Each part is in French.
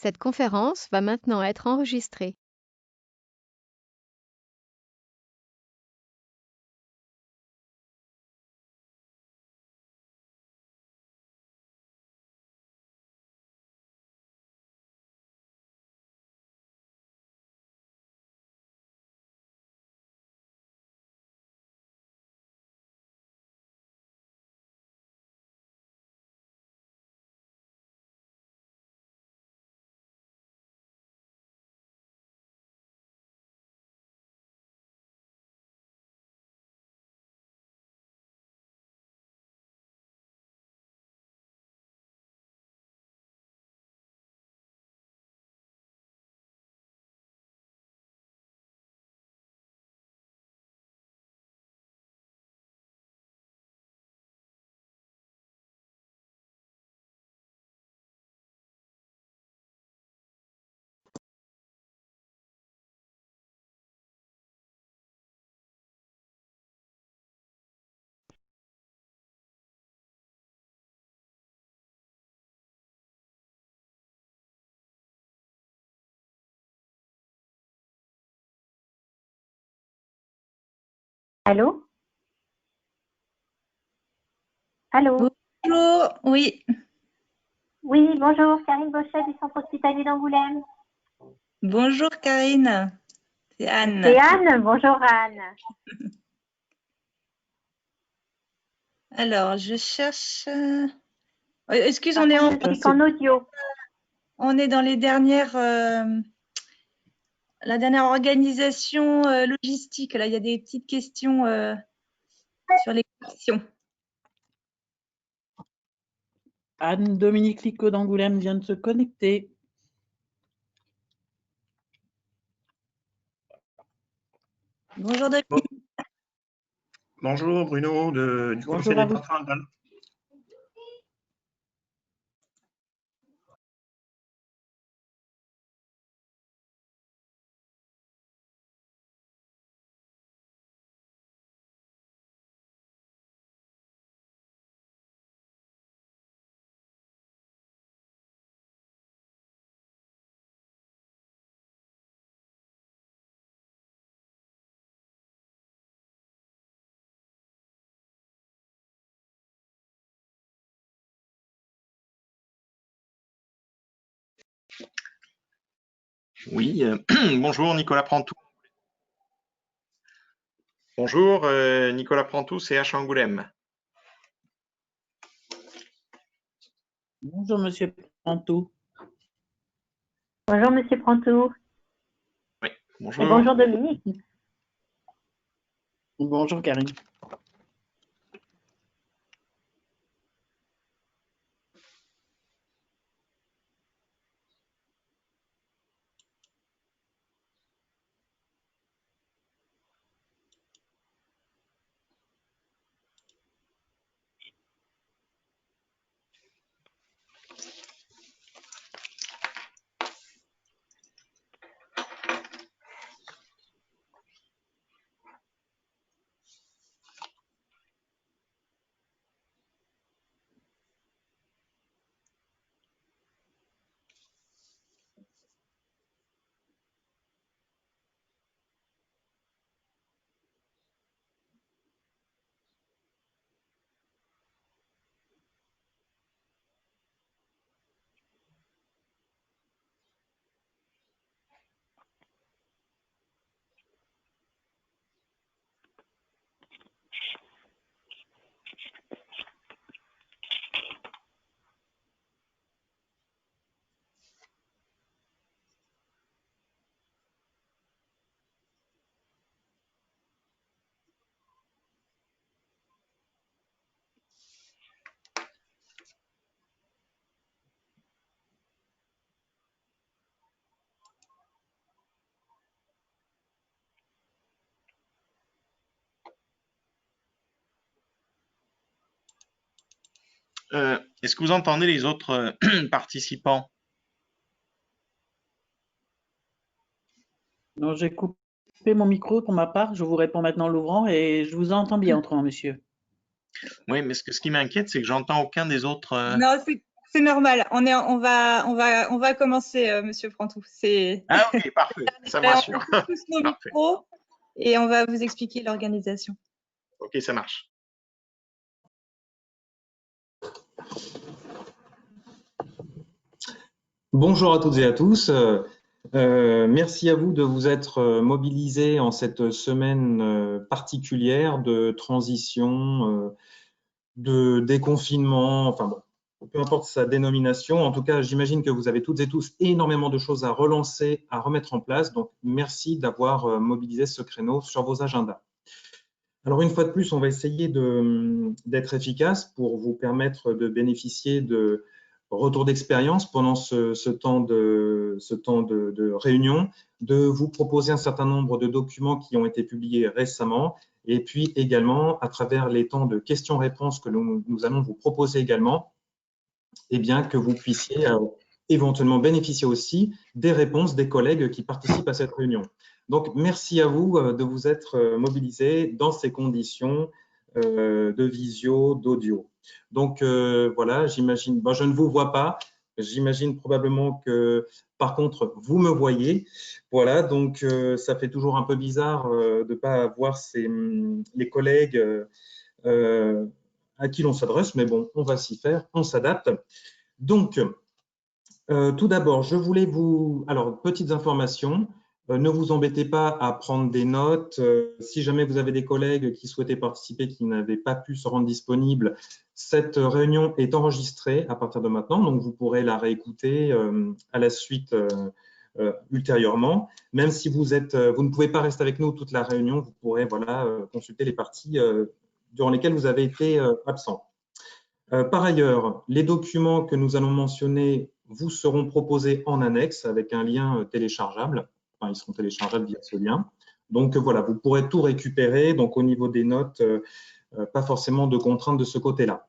Cette conférence va maintenant être enregistrée. Allô? Allô? Bonjour, oui. Oui, bonjour, Karine Bochet du Centre hospitalier d'Angoulême. Bonjour Karine, c'est Anne. C'est Anne, bonjour Anne. Alors, je cherche... Excuse, Par on est contre, je suis qu'en audio. On est dans les dernières... la dernière organisation logistique. Là, il y a des petites questions sur les questions. Anne-Dominique Licot d'Angoulême vient de se connecter. Bonjour Dominique. Bonjour Bruno du Conseil départemental. Oui, bonjour Nicolas Prantou. Bonjour Nicolas Prantou, CH Angoulême. Bonjour Monsieur Prantou. Bonjour Monsieur Prantou. Oui, bonjour. Et bonjour Dominique. Bonjour Karine. Est-ce que vous entendez les autres participants? Non, j'ai coupé mon micro pour ma part. Je vous réponds maintenant l'ouvrant et je vous entends bien autrement, monsieur. Oui, mais ce qui m'inquiète, c'est que j'entends aucun des autres. Non, C'est normal. On va commencer, Monsieur Frantou. Ah, ok, parfait, ça me rassure. On coupe tous nos Parfait. micros et on va vous expliquer l'organisation. Ok, ça marche. Bonjour à toutes et à tous. Merci à vous de vous être mobilisés en cette semaine particulière de transition, de déconfinement, enfin bon, peu importe sa dénomination. En tout cas, j'imagine que vous avez toutes et tous énormément de choses à relancer, à remettre en place. Donc, merci d'avoir mobilisé ce créneau sur vos agendas. Alors, une fois de plus, on va essayer d'être efficace pour vous permettre de bénéficier de retour d'expérience pendant ce temps de réunion, de vous proposer un certain nombre de documents qui ont été publiés récemment, et puis également, à travers les temps de questions-réponses que nous allons vous proposer également, eh bien, que vous puissiez éventuellement bénéficier aussi des réponses des collègues qui participent à cette réunion. Donc, merci à vous de vous être mobilisés dans ces conditions de visio, d'audio. Donc, voilà, j'imagine, je ne vous vois pas, j'imagine probablement que, par contre, vous me voyez. Voilà, donc ça fait toujours un peu bizarre de ne pas voir les collègues à qui l'on s'adresse, mais bon, on va s'y faire, on s'adapte. Donc, tout d'abord, je voulais alors, petites informations. Ne vous embêtez pas à prendre des notes. Si jamais vous avez des collègues qui souhaitaient participer, qui n'avaient pas pu se rendre disponibles, cette réunion est enregistrée à partir de maintenant, donc vous pourrez la réécouter à la suite ultérieurement. Même si vous ne pouvez pas rester avec nous toute la réunion, vous pourrez consulter les parties durant lesquelles vous avez été absent. Par ailleurs, les documents que nous allons mentionner vous seront proposés en annexe avec un lien téléchargeable. Enfin, ils seront téléchargeables via ce lien. Donc voilà, vous pourrez tout récupérer. Donc au niveau des notes, pas forcément de contraintes de ce côté-là.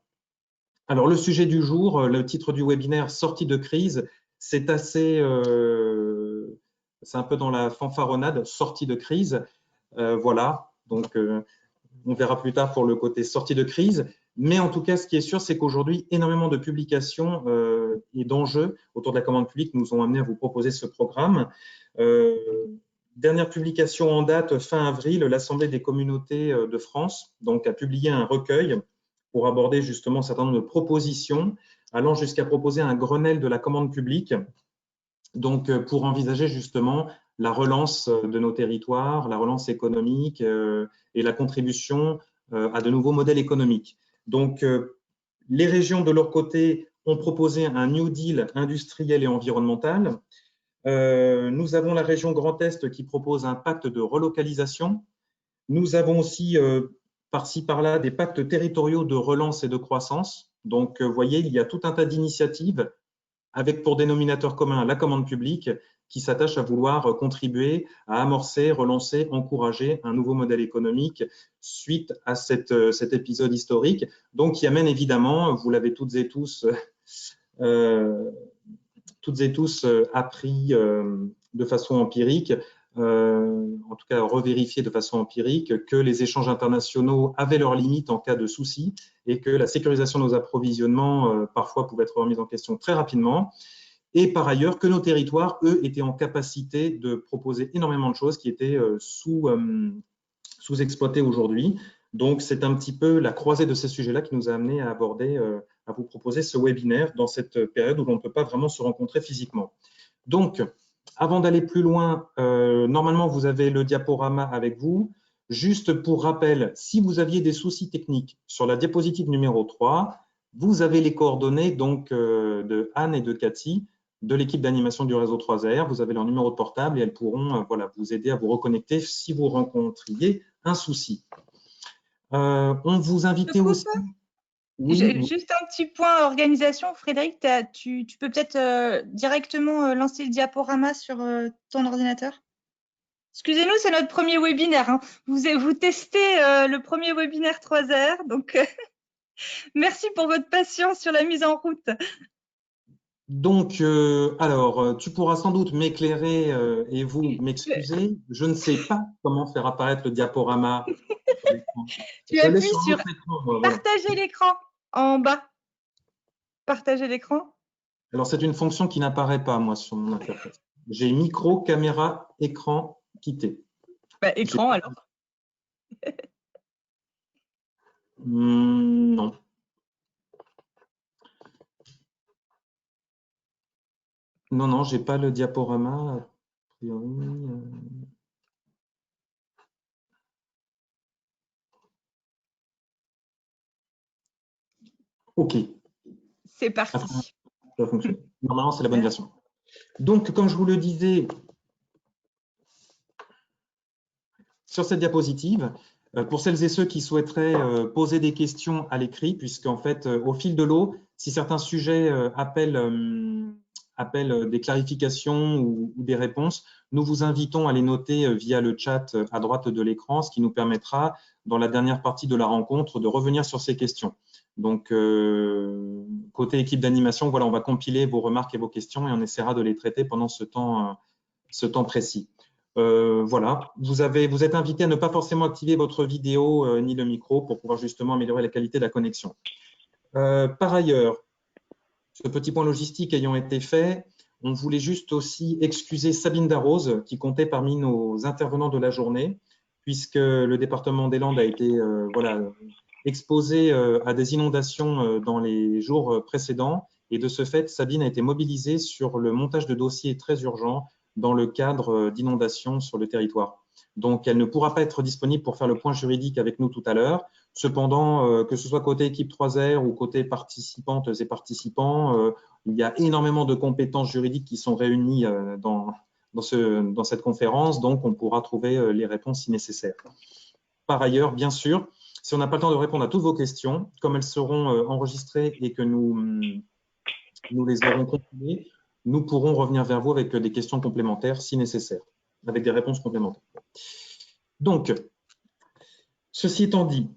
Alors le sujet du jour, le titre du webinaire, sortie de crise, c'est assez, c'est un peu dans la fanfaronnade, sortie de crise. Voilà, donc on verra plus tard pour le côté sortie de crise. Mais en tout cas, ce qui est sûr, c'est qu'aujourd'hui, énormément de publications et d'enjeux autour de la commande publique nous ont amené à vous proposer ce programme. Dernière publication en date, fin avril, l'Assemblée des communautés de France donc, a publié un recueil pour aborder justement un certain nombre de propositions, allant jusqu'à proposer un Grenelle de la commande publique, donc pour envisager justement la relance de nos territoires, la relance économique et la contribution à de nouveaux modèles économiques. Donc, les régions, de leur côté, ont proposé un New Deal industriel et environnemental. Nous avons la région Grand Est qui propose un pacte de relocalisation. Nous avons aussi, par-ci, par-là, des pactes territoriaux de relance et de croissance. Donc, vous voyez, il y a tout un tas d'initiatives avec pour dénominateur commun la commande publique qui s'attache à vouloir contribuer à amorcer, relancer, encourager un nouveau modèle économique suite à cet épisode historique, donc qui amène évidemment, vous l'avez toutes et tous appris de façon empirique, en tout cas revérifié de façon empirique, que les échanges internationaux avaient leurs limites en cas de soucis et que la sécurisation de nos approvisionnements parfois pouvait être remise en question très rapidement. Et par ailleurs, que nos territoires, eux, étaient en capacité de proposer énormément de choses qui étaient sous-exploitées aujourd'hui. Donc, c'est un petit peu la croisée de ces sujets-là qui nous a amené à aborder, à vous proposer ce webinaire dans cette période où l'on ne peut pas vraiment se rencontrer physiquement. Donc, avant d'aller plus loin, normalement, vous avez le diaporama avec vous. Juste pour rappel, si vous aviez des soucis techniques sur la diapositive numéro 3, vous avez les coordonnées donc, de Anne et de Cathy, de l'équipe d'animation du réseau 3R. Vous avez leur numéro de portable et elles pourront vous aider à vous reconnecter si vous rencontriez un souci. On vous invitait aussi… Oui. Juste un petit point organisation. Frédéric, tu peux peut-être directement lancer le diaporama sur ton ordinateur. Excusez-nous, c'est notre premier webinaire. Hein. Vous testez le premier webinaire 3R, donc merci pour votre patience sur la mise en route. Donc, alors, tu pourras sans doute m'éclairer et vous m'excuser. Je ne sais pas comment faire apparaître le diaporama. Tu appuies sur partager l'écran en bas. Partager l'écran. Alors, c'est une fonction qui n'apparaît pas, moi, sur mon interface. J'ai micro, caméra, écran, quitter. Bah, écran, alors. Non. Non, j'ai pas le diaporama. A priori, OK. C'est parti. Ça fonctionne. Normalement, c'est la bonne version. Donc, comme je vous le disais, sur cette diapositive, pour celles et ceux qui souhaiteraient poser des questions à l'écrit, puisqu'en fait, au fil de l'eau, si certains sujets appellent des clarifications ou des réponses, nous vous invitons à les noter via le chat à droite de l'écran, ce qui nous permettra, dans la dernière partie de la rencontre, de revenir sur ces questions. Donc, côté équipe d'animation, voilà, on va compiler vos remarques et vos questions et on essaiera de les traiter pendant ce temps précis. Voilà, vous êtes invité à ne pas forcément activer votre vidéo ni le micro pour pouvoir justement améliorer la qualité de la connexion. Par ailleurs, ce petit point logistique ayant été fait, on voulait juste aussi excuser Sabine Darroze qui comptait parmi nos intervenants de la journée, puisque le département des Landes a été exposé à des inondations dans les jours précédents. Et de ce fait, Sabine a été mobilisée sur le montage de dossiers très urgents dans le cadre d'inondations sur le territoire. Donc, elle ne pourra pas être disponible pour faire le point juridique avec nous tout à l'heure. Cependant, que ce soit côté équipe 3R ou côté participantes et participants, il y a énormément de compétences juridiques qui sont réunies dans cette conférence, donc on pourra trouver les réponses si nécessaire. Par ailleurs, bien sûr, si on n'a pas le temps de répondre à toutes vos questions, comme elles seront enregistrées et que nous les aurons compilées, nous pourrons revenir vers vous avec des questions complémentaires si nécessaire, avec des réponses complémentaires. Donc, ceci étant dit,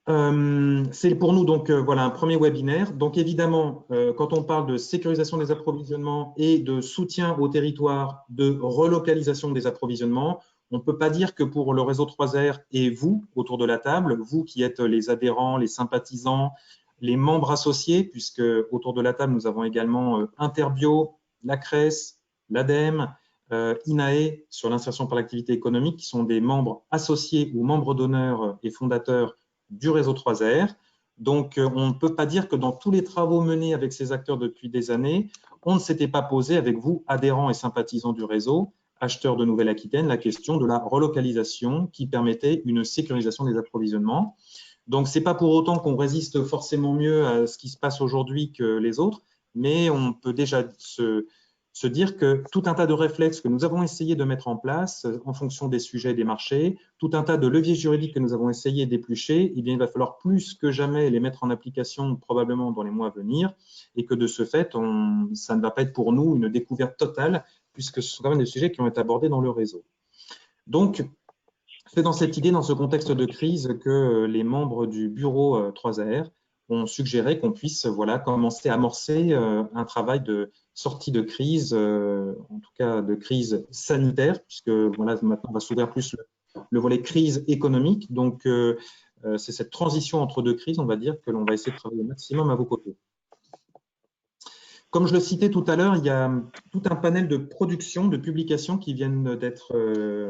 c'est pour nous donc voilà un premier webinaire. Donc évidemment, quand on parle de sécurisation des approvisionnements et de soutien au territoire, de relocalisation des approvisionnements, on ne peut pas dire que pour le réseau 3R et vous, autour de la table, vous qui êtes les adhérents, les sympathisants, les membres associés, puisque autour de la table, nous avons également Interbio, la CRES, l'ADEME, INAE sur l'insertion par l'activité économique, qui sont des membres associés ou membres d'honneur et fondateurs du réseau 3R. Donc, on ne peut pas dire que dans tous les travaux menés avec ces acteurs depuis des années, on ne s'était pas posé avec vous, adhérents et sympathisants du réseau, acheteurs de Nouvelle-Aquitaine, la question de la relocalisation qui permettait une sécurisation des approvisionnements. Donc, ce n'est pas pour autant qu'on résiste forcément mieux à ce qui se passe aujourd'hui que les autres, mais on peut déjà se dire que tout un tas de réflexes que nous avons essayé de mettre en place en fonction des sujets et des marchés, tout un tas de leviers juridiques que nous avons essayé d'éplucher, eh bien, il va falloir plus que jamais les mettre en application probablement dans les mois à venir et que de ce fait, ça ne va pas être pour nous une découverte totale puisque ce sont quand même des sujets qui ont été abordés dans le réseau. Donc, c'est dans cette idée, dans ce contexte de crise, que les membres du bureau 3AR ont suggéré qu'on puisse commencer à amorcer un travail de sortie de crise, en tout cas de crise sanitaire, puisque maintenant on va s'ouvrir plus le volet crise économique. Donc, c'est cette transition entre deux crises, on va dire, que l'on va essayer de travailler au maximum à vos côtés. Comme je le citais tout à l'heure, il y a tout un panel de productions, de publications qui viennent d'être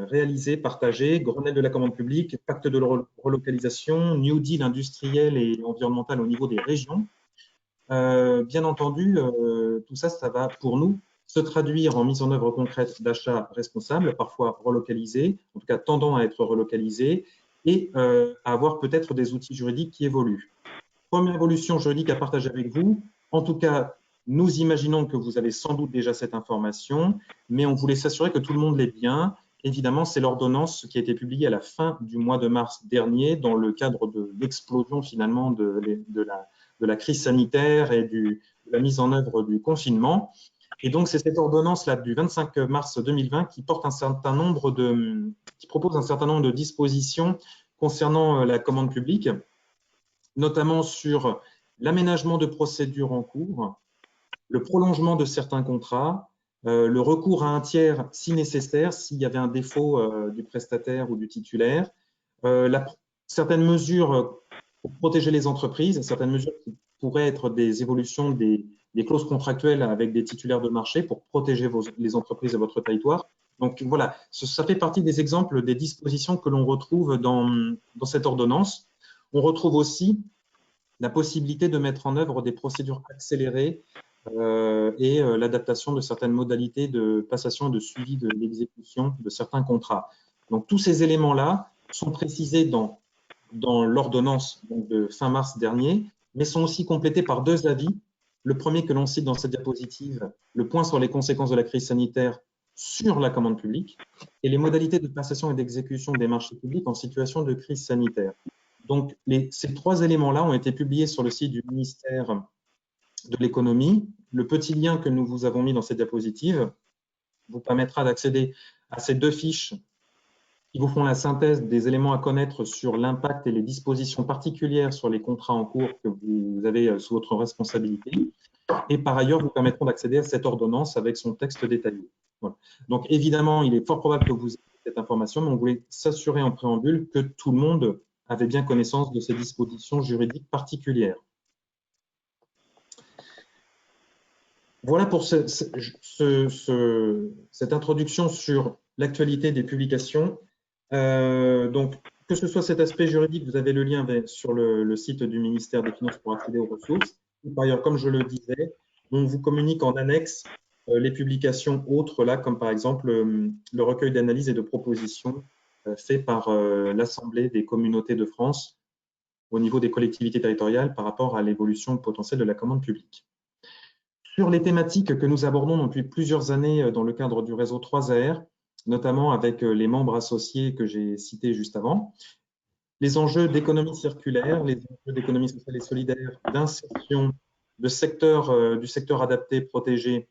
réalisées, partagées, Grenelle de la commande publique, pacte de relocalisation, New Deal industriel et environnemental au niveau des régions. Bien entendu, tout ça, ça va pour nous se traduire en mise en œuvre concrète d'achats responsables, parfois relocalisés, en tout cas tendant à être relocalisés, et à avoir peut-être des outils juridiques qui évoluent. Première évolution juridique à partager avec vous, en tout cas, nous imaginons que vous avez sans doute déjà cette information, mais on voulait s'assurer que tout le monde l'ait bien. Évidemment, c'est l'ordonnance qui a été publiée à la fin du mois de mars dernier dans le cadre de l'explosion finalement de la crise sanitaire et de la mise en œuvre du confinement. Et donc, c'est cette ordonnance-là du 25 mars 2020 qui propose un certain nombre de dispositions concernant la commande publique, notamment sur l'aménagement de procédures en cours, le prolongement de certains contrats, le recours à un tiers si nécessaire, s'il y avait un défaut du prestataire ou du titulaire, certaines mesures pour protéger les entreprises, certaines mesures qui pourraient être des évolutions des des clauses contractuelles avec des titulaires de marché pour protéger les entreprises de votre territoire. Donc voilà, ça fait partie des exemples des dispositions que l'on retrouve dans cette ordonnance. On retrouve aussi la possibilité de mettre en œuvre des procédures accélérées et l'adaptation de certaines modalités de passation et de suivi de l'exécution de certains contrats. Donc tous ces éléments-là sont précisés dans l'ordonnance de fin mars dernier, mais sont aussi complétés par 2 avis. Le premier que l'on cite dans cette diapositive, le point sur les conséquences de la crise sanitaire sur la commande publique et les modalités de passation et d'exécution des marchés publics en situation de crise sanitaire. Donc, ces 3 éléments-là ont été publiés sur le site du ministère de l'économie. Le petit lien que nous vous avons mis dans cette diapositive vous permettra d'accéder à ces 2 fiches qui vous font la synthèse des éléments à connaître sur l'impact et les dispositions particulières sur les contrats en cours que vous avez sous votre responsabilité. Et par ailleurs, vous permettront d'accéder à cette ordonnance avec son texte détaillé. Voilà. Donc, évidemment, il est fort probable que vous ayez cette information, mais on voulait s'assurer en préambule que tout le monde avait bien connaissance de ces dispositions juridiques particulières. Voilà pour cette introduction sur l'actualité des publications. Donc, que ce soit cet aspect juridique, vous avez le lien sur le site du ministère des Finances pour accéder aux ressources. Par ailleurs, comme je le disais, on vous communique en annexe les publications autres, là, comme par exemple le recueil d'analyses et de propositions fait par l'Assemblée des communautés de France au niveau des collectivités territoriales par rapport à l'évolution potentielle de la commande publique. Sur les thématiques que nous abordons depuis plusieurs années dans le cadre du réseau 3AR, notamment avec les membres associés que j'ai cités juste avant, les enjeux d'économie circulaire, les enjeux d'économie sociale et solidaire, d'insertion du secteur adapté, protégé,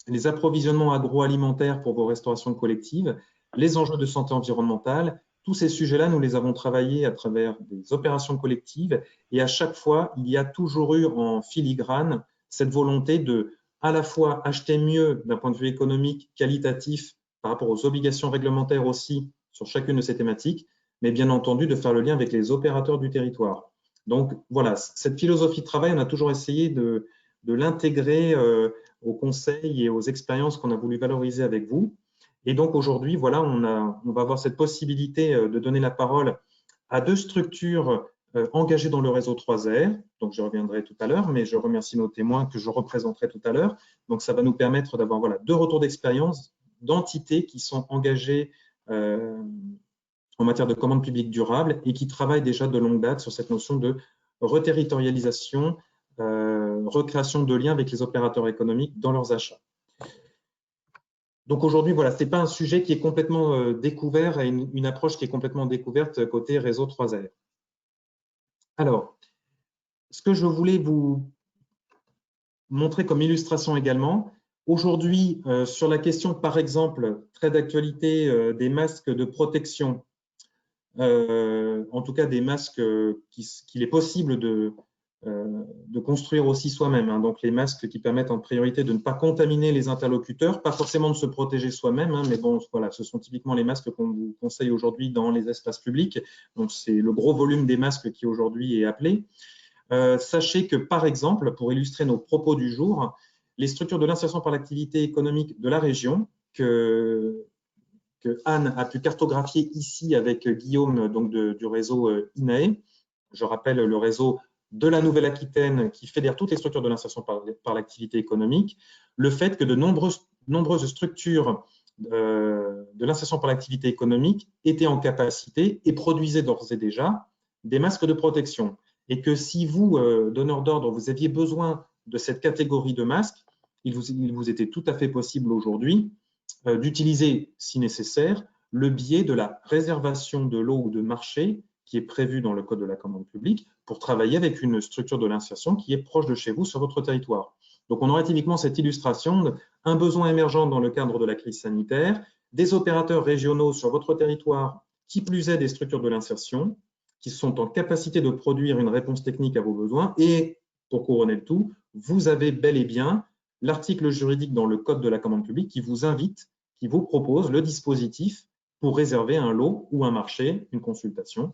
les approvisionnements agroalimentaires pour vos restaurations collectives, les enjeux de santé environnementale, tous ces sujets-là, nous les avons travaillés à travers des opérations collectives et à chaque fois, il y a toujours eu en filigrane cette volonté de à la fois acheter mieux d'un point de vue économique, qualitatif, par rapport aux obligations réglementaires aussi sur chacune de ces thématiques, mais bien entendu de faire le lien avec les opérateurs du territoire. Donc voilà, cette philosophie de travail, on a toujours essayé de l'intégrer aux conseils et aux expériences qu'on a voulu valoriser avec vous. Et donc aujourd'hui, voilà, on va avoir cette possibilité de donner la parole à 2 structures engagées dans le réseau 3R. Donc je reviendrai tout à l'heure, mais je remercie nos témoins que je représenterai tout à l'heure. Donc ça va nous permettre d'avoir voilà, 2 retours d'expérience d'entités qui sont engagées en matière de commande publique durable et qui travaillent déjà de longue date sur cette notion de reterritorialisation, recréation de liens avec les opérateurs économiques dans leurs achats. Donc aujourd'hui, voilà, ce n'est pas un sujet qui est complètement découvert et une approche qui est complètement découverte côté réseau 3R. Alors, ce que je voulais vous montrer comme illustration également, aujourd'hui, sur la question, par exemple, très d'actualité des masques de protection, en tout cas des masques qu'il est possible de construire aussi soi-même, hein, donc les masques qui permettent en priorité de ne pas contaminer les interlocuteurs, pas forcément de se protéger soi-même, hein, mais bon, voilà, ce sont typiquement les masques qu'on vous conseille aujourd'hui dans les espaces publics, donc c'est le gros volume des masques qui aujourd'hui est appelé. Sachez que, par exemple, pour illustrer nos propos du jour, les structures de l'insertion par l'activité économique de la région, que Anne a pu cartographier ici avec Guillaume donc du réseau INAE, je rappelle le réseau de la Nouvelle-Aquitaine qui fédère toutes les structures de l'insertion par l'activité économique, le fait que de nombreuses structures de l'insertion par l'activité économique étaient en capacité et produisaient d'ores et déjà des masques de protection. Et que si vous, donneur d'ordre, vous aviez besoin de cette catégorie de masques, il vous était tout à fait possible aujourd'hui d'utiliser, si nécessaire, le biais de la réservation de lot ou de marché qui est prévu dans le Code de la commande publique pour travailler avec une structure de l'insertion qui est proche de chez vous sur votre territoire. Donc, on aurait typiquement cette illustration d'un besoin émergent dans le cadre de la crise sanitaire, des opérateurs régionaux sur votre territoire, qui plus est des structures de l'insertion, qui sont en capacité de produire une réponse technique à vos besoins. Et pour couronner le tout, vous avez bel et bien l'article juridique dans le Code de la commande publique qui vous invite, qui vous propose le dispositif pour réserver un lot ou un marché, une consultation,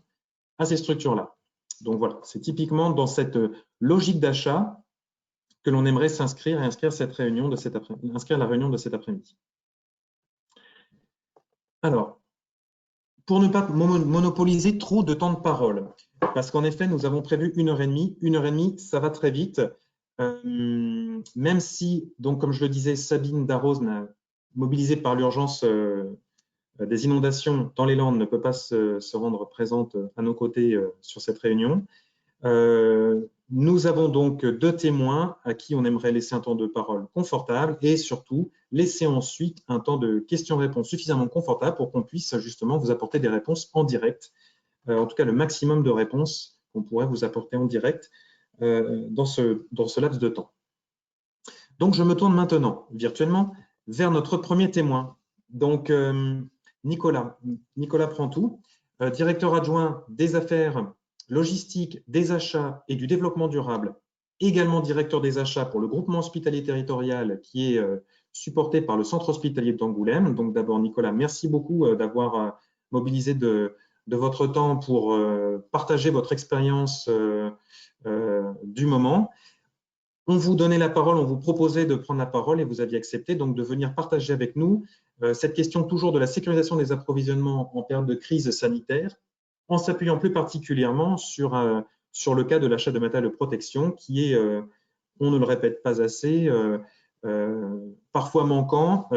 à ces structures-là. Donc voilà, c'est typiquement dans cette logique d'achat que l'on aimerait s'inscrire et inscrire cette réunion de cet après-midi, inscrire la réunion de cet après-midi. Alors, pour ne pas monopoliser trop de temps de parole, parce qu'en effet, nous avons prévu 1h30. 1h30, ça va très vite. Même si, donc, comme je le disais, Sabine Darroze, mobilisée par l'urgence des inondations dans les Landes, ne peut pas se rendre présente à nos côtés sur cette réunion. Nous avons donc 2 témoins à qui on aimerait laisser un temps de parole confortable et surtout laisser ensuite un temps de questions-réponses suffisamment confortable pour qu'on puisse justement vous apporter des réponses en direct, en tout cas le maximum de réponses qu'on pourrait vous apporter en direct dans ce laps de temps. Donc je me tourne maintenant virtuellement vers notre premier témoin. Donc Nicolas Prantou, directeur adjoint des affaires logistique, des achats et du développement durable, également directeur des achats pour le groupement hospitalier territorial qui est supporté par le centre hospitalier d'Angoulême. Donc d'abord Nicolas, merci beaucoup d'avoir mobilisé de votre temps pour partager votre expérience du moment. On vous donnait la parole, on vous proposait de prendre la parole et vous aviez accepté donc de venir partager avec nous cette question toujours de la sécurisation des approvisionnements en période de crise sanitaire, en s'appuyant plus particulièrement sur le cas de l'achat de matériel de protection qui est, on ne le répète pas assez, parfois manquant,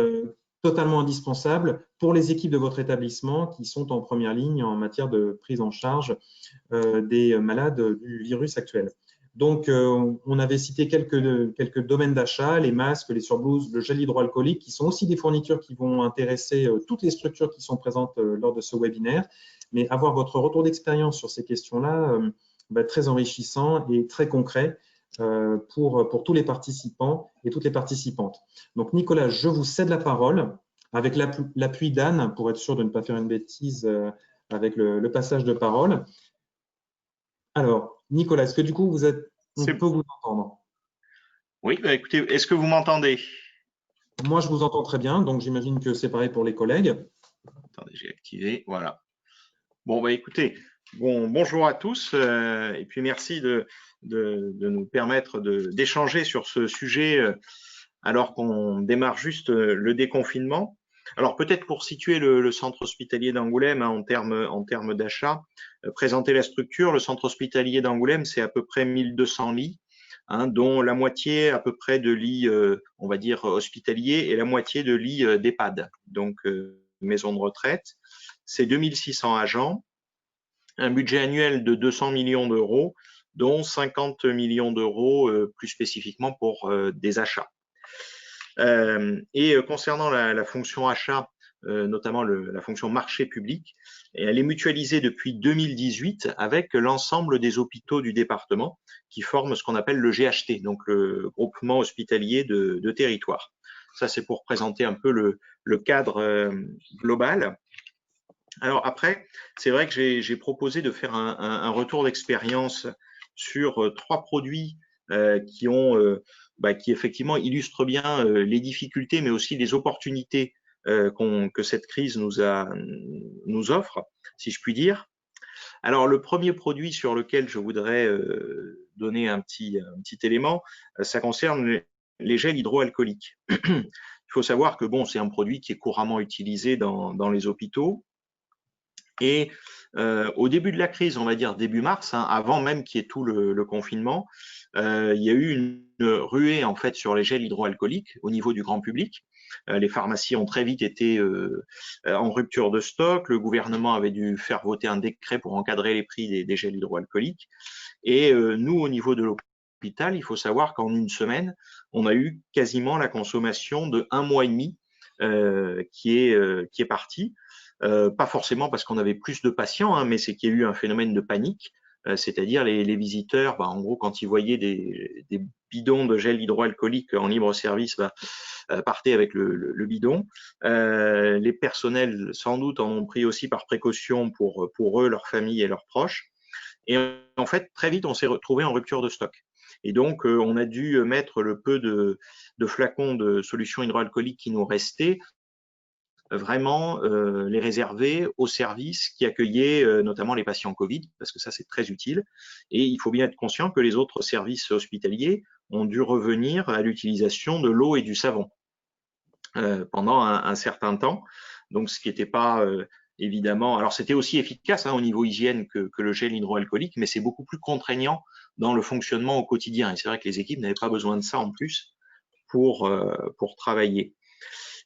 totalement indispensable pour les équipes de votre établissement qui sont en première ligne en matière de prise en charge des malades du virus actuel. Donc, on avait cité quelques domaines d'achat, les masques, les surblouses, le gel hydroalcoolique, qui sont aussi des fournitures qui vont intéresser toutes les structures qui sont présentes lors de ce webinaire. Mais avoir votre retour d'expérience sur ces questions-là, très enrichissant et très concret pour tous les participants et toutes les participantes. Donc, Nicolas, je vous cède la parole avec l'appui d'Anne pour être sûr de ne pas faire une bêtise avec le passage de parole. Alors, Nicolas, est-ce que du coup, on peut vous entendre? Oui, écoutez, est-ce que vous m'entendez? Moi, je vous entends très bien, donc j'imagine que c'est pareil pour les collègues. Attendez, j'ai activé, voilà. Bon, écoutez, bonjour à tous et puis merci de nous permettre d'échanger sur ce sujet alors qu'on démarre juste le déconfinement. Alors peut-être pour situer le centre hospitalier d'Angoulême en termes d'achat, présenter la structure, le centre hospitalier d'Angoulême, c'est à peu près 1200 lits, dont la moitié à peu près de lits, on va dire, hospitaliers et la moitié de lits d'EHPAD, donc maison de retraite. C'est 2600 agents, un budget annuel de 200 millions d'euros, dont 50 millions d'euros plus spécifiquement pour des achats. Et concernant la fonction achat, notamment la fonction marché public, elle est mutualisée depuis 2018 avec l'ensemble des hôpitaux du département qui forment ce qu'on appelle le GHT, donc le groupement hospitalier de territoire. Ça, c'est pour présenter un peu le cadre global. Alors après, c'est vrai que j'ai proposé de faire un retour d'expérience sur 3 produits qui effectivement illustrent bien les difficultés, mais aussi les opportunités que cette crise nous offre, si je puis dire. Alors le premier produit sur lequel je voudrais donner un petit élément, ça concerne les gels hydroalcooliques. Il faut savoir que c'est un produit qui est couramment utilisé dans les hôpitaux. Et au début de la crise, on va dire début mars, avant même qu'il y ait tout le confinement, il y a eu une ruée en fait sur les gels hydroalcooliques au niveau du grand public. Les pharmacies ont très vite été en rupture de stock. Le gouvernement avait dû faire voter un décret pour encadrer les prix des gels hydroalcooliques. Et nous, au niveau de l'hôpital, il faut savoir qu'en une semaine, on a eu quasiment la consommation de 1 mois et demi qui est partie. Pas forcément parce qu'on avait plus de patients, mais c'est qu'il y a eu un phénomène de panique, c'est-à-dire les visiteurs, en gros, quand ils voyaient des bidons de gel hydroalcoolique en libre service, partaient avec le bidon. Les personnels, sans doute, en ont pris aussi par précaution pour eux, leurs familles et leurs proches. Et en fait, très vite, on s'est retrouvé en rupture de stock. Et donc, on a dû mettre le peu de flacons de solutions hydroalcooliques qui nous restaient, vraiment les réserver aux services qui accueillaient notamment les patients Covid, parce que ça, c'est très utile. Et il faut bien être conscient que les autres services hospitaliers ont dû revenir à l'utilisation de l'eau et du savon pendant un certain temps. Donc, ce qui n'était pas évidemment… Alors, c'était aussi efficace au niveau hygiène que le gel hydroalcoolique, mais c'est beaucoup plus contraignant dans le fonctionnement au quotidien. Et c'est vrai que les équipes n'avaient pas besoin de ça en plus pour travailler.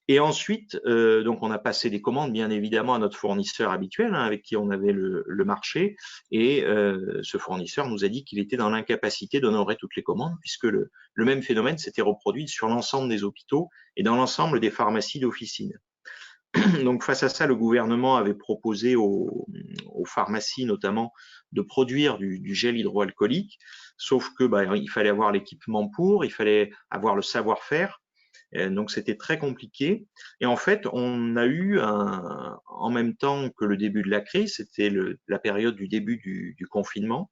Et ensuite, donc on a passé des commandes bien évidemment à notre fournisseur habituel avec qui on avait le marché, et ce fournisseur nous a dit qu'il était dans l'incapacité d'honorer toutes les commandes puisque le même phénomène s'était reproduit sur l'ensemble des hôpitaux et dans l'ensemble des pharmacies d'officine. Donc face à ça, le gouvernement avait proposé aux pharmacies notamment de produire du gel hydroalcoolique, sauf que il fallait avoir l'équipement pour, il fallait avoir le savoir-faire. Donc c'était très compliqué. Et en fait, on a eu en même temps que le début de la crise, c'était la période du début du confinement,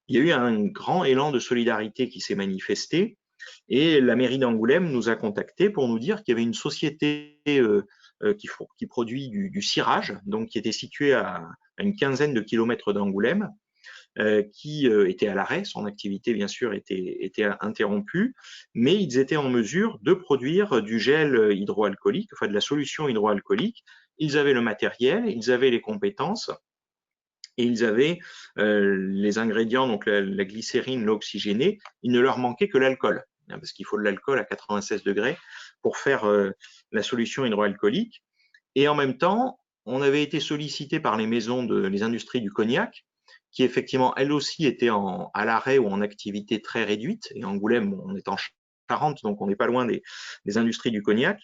il y a eu un grand élan de solidarité qui s'est manifesté. Et la mairie d'Angoulême nous a contactés pour nous dire qu'il y avait une société qui produit du cirage, donc qui était située à une quinzaine de kilomètres d'Angoulême, qui était à l'arrêt, son activité bien sûr était interrompue, mais ils étaient en mesure de produire du gel hydroalcoolique, enfin de la solution hydroalcoolique. Ils avaient le matériel, ils avaient les compétences et ils avaient les ingrédients, donc la glycérine, l'oxygéné. Il ne leur manquait que l'alcool, parce qu'il faut de l'alcool à 96 degrés pour faire la solution hydroalcoolique. Et en même temps, on avait été sollicité par les industries du cognac, qui effectivement, elles aussi étaient à l'arrêt ou en activité très réduite. Et Angoulême, on est en Charente, donc on n'est pas loin des industries du cognac.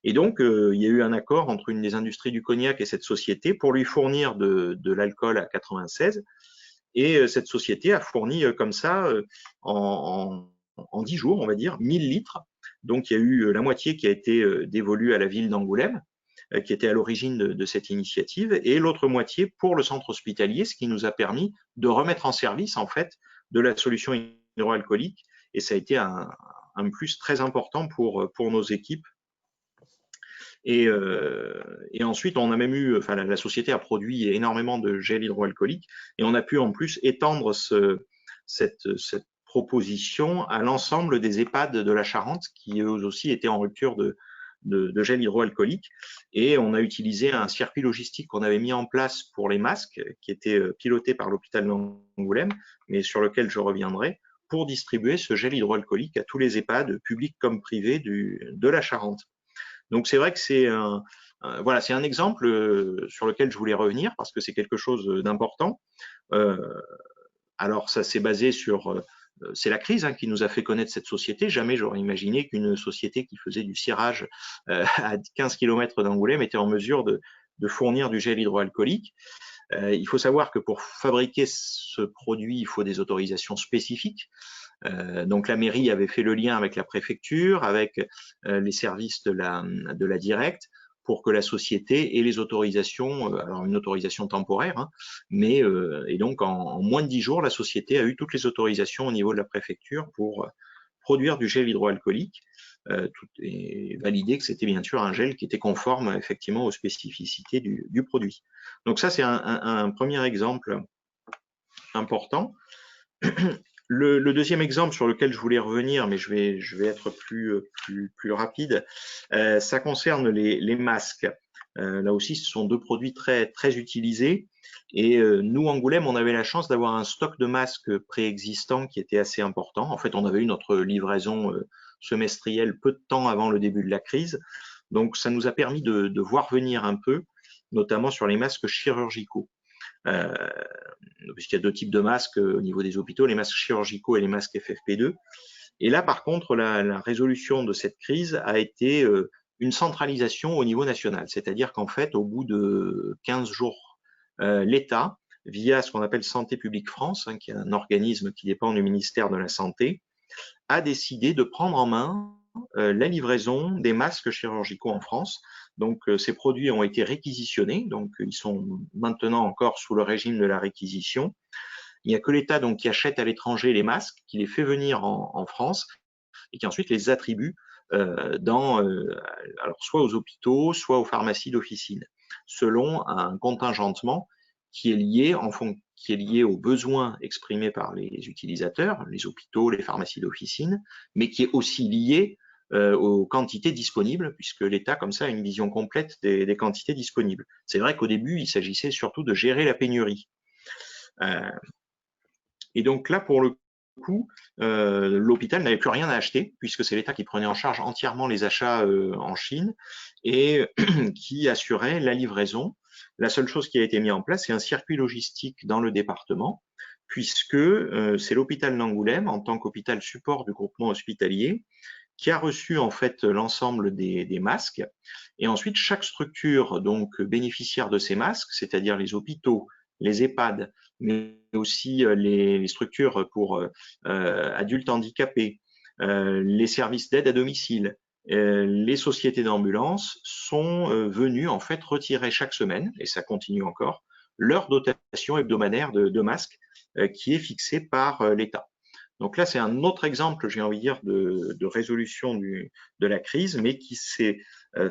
Et donc, il y a eu un accord entre une des industries du cognac et cette société pour lui fournir de l'alcool à 96. Et cette société a fourni comme ça, en 10 jours, on va dire, 1000 litres. Donc, il y a eu la moitié qui a été dévolue à la ville d'Angoulême, qui était à l'origine de cette initiative, et l'autre moitié pour le centre hospitalier, ce qui nous a permis de remettre en service en fait de la solution hydroalcoolique, et ça a été un plus très important pour nos équipes. Et ensuite, on a même eu, enfin la société a produit énormément de gel hydroalcoolique, et on a pu en plus étendre cette proposition à l'ensemble des EHPAD de la Charente, qui eux aussi étaient en rupture de gel hydroalcoolique, et on a utilisé un circuit logistique qu'on avait mis en place pour les masques, qui était piloté par l'hôpital d'Angoulême, mais sur lequel je reviendrai, pour distribuer ce gel hydroalcoolique à tous les EHPAD, publics comme privés, de la Charente. Donc c'est vrai que c'est voilà, c'est un exemple sur lequel je voulais revenir parce que c'est quelque chose d'important. Alors ça s'est basé sur c'est la crise qui nous a fait connaître cette société. Jamais j'aurais imaginé qu'une société qui faisait du cirage à 15 km d'Angoulême était en mesure de fournir du gel hydroalcoolique. Il faut savoir que pour fabriquer ce produit, il faut des autorisations spécifiques. Donc la mairie avait fait le lien avec la préfecture, avec les services de la Directe, pour que la société ait les autorisations, alors une autorisation temporaire, mais et donc en moins de 10 jours, la société a eu toutes les autorisations au niveau de la préfecture pour produire du gel hydroalcoolique, et valider que c'était bien sûr un gel qui était conforme effectivement aux spécificités du produit. Donc ça, c'est un premier exemple important. Le deuxième exemple sur lequel je voulais revenir, mais je vais être plus rapide, ça concerne les masques. Là aussi, ce sont deux produits très utilisés. Et nous, Angoulême, on avait la chance d'avoir un stock de masques préexistant qui était assez important. En fait, on avait eu notre livraison semestrielle peu de temps avant le début de la crise. Donc, ça nous a permis de voir venir un peu, notamment sur les masques chirurgicaux. Puisqu'il y a deux types de masques au niveau des hôpitaux, les masques chirurgicaux et les masques FFP2. Et là, par contre, la résolution de cette crise a été une centralisation au niveau national. C'est-à-dire qu'en fait, au bout de 15 jours, l'État, via ce qu'on appelle Santé publique France, qui est un organisme qui dépend du ministère de la Santé, a décidé de prendre en main la livraison des masques chirurgicaux en France. Donc, ces produits ont été réquisitionnés, donc ils sont maintenant encore sous le régime de la réquisition. Il n'y a que l'État donc qui achète à l'étranger les masques, qui les fait venir en France et qui ensuite les attribue alors soit aux hôpitaux, soit aux pharmacies d'officine, selon un contingentement qui est lié aux besoins exprimés par les utilisateurs, les hôpitaux, les pharmacies d'officine, mais qui est aussi lié aux quantités disponibles, puisque l'État, comme ça, a une vision complète des quantités disponibles. C'est vrai qu'au début, il s'agissait surtout de gérer la pénurie. Et donc là, pour le coup, l'hôpital n'avait plus rien à acheter, puisque c'est l'État qui prenait en charge entièrement les achats en Chine et qui assurait la livraison. La seule chose qui a été mise en place, c'est un circuit logistique dans le département, puisque c'est l'hôpital d'Angoulême, en tant qu'hôpital support du groupement hospitalier, qui a reçu en fait l'ensemble des masques. Et ensuite, chaque structure donc bénéficiaire de ces masques, c'est-à-dire les hôpitaux, les EHPAD, mais aussi les structures pour adultes handicapés, les services d'aide à domicile, les sociétés d'ambulance sont venues en fait retirer chaque semaine, et ça continue encore, leur dotation hebdomadaire de masques qui est fixée par l'État. Donc là, c'est un autre exemple, j'ai envie de dire, de résolution de la crise, mais qui s'est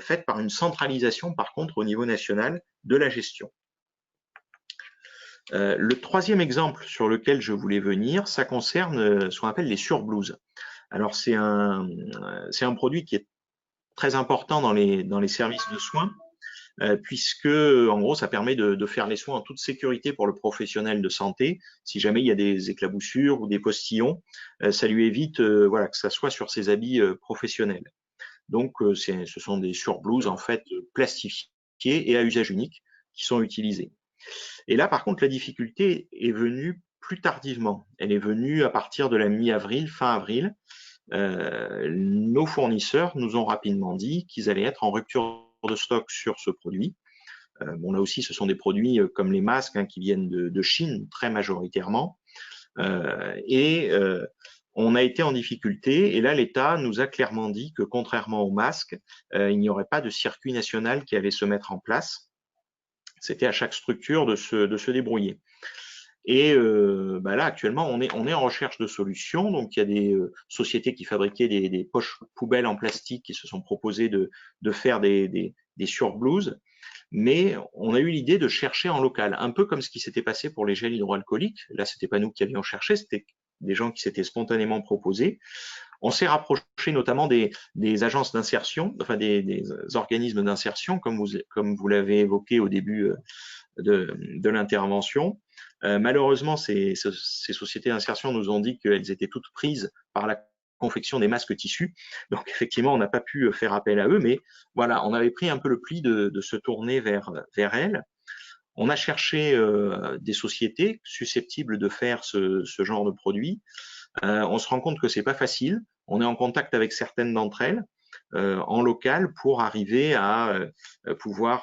faite par une centralisation, par contre, au niveau national de la gestion. Le troisième exemple sur lequel je voulais venir, ça concerne ce qu'on appelle les surblouses. Alors, c'est un produit qui est très important dans les services de soins, puisque en gros ça permet de faire les soins en toute sécurité pour le professionnel de santé. Si jamais il y a des éclaboussures ou des postillons, ça lui évite voilà, que ça soit sur ses habits professionnels. Donc ce sont des surblouses en fait plastifiées et à usage unique qui sont utilisées. Et là par contre la difficulté est venue plus tardivement. Elle est venue à partir de la mi-avril, fin avril. Nos fournisseurs nous ont rapidement dit qu'ils allaient être en rupture de stock sur ce produit. Bon, là aussi, ce sont des produits comme les masques qui viennent de Chine très majoritairement. On a été en difficulté et là, l'État nous a clairement dit que contrairement aux masques, il n'y aurait pas de circuit national qui allait se mettre en place. C'était à chaque structure de se débrouiller. Et là, actuellement, on est en recherche de solutions. Donc, il y a des sociétés qui fabriquaient des poches poubelles en plastique qui se sont proposées de faire des surblouses. Mais on a eu l'idée de chercher en local, un peu comme ce qui s'était passé pour les gels hydroalcooliques. Là, c'était pas nous qui avions cherché, c'était des gens qui s'étaient spontanément proposés. On s'est rapproché notamment des agences d'insertion, enfin des organismes d'insertion, comme vous l'avez évoqué au début de l'intervention. Malheureusement, ces sociétés d'insertion nous ont dit qu'elles étaient toutes prises par la confection des masques tissus. Donc, effectivement, on n'a pas pu faire appel à eux, mais voilà, on avait pris un peu le pli de se tourner vers elles. On a cherché des sociétés susceptibles de faire ce genre de produit. On se rend compte que c'est pas facile. On est en contact avec certaines d'entre elles en local pour arriver à pouvoir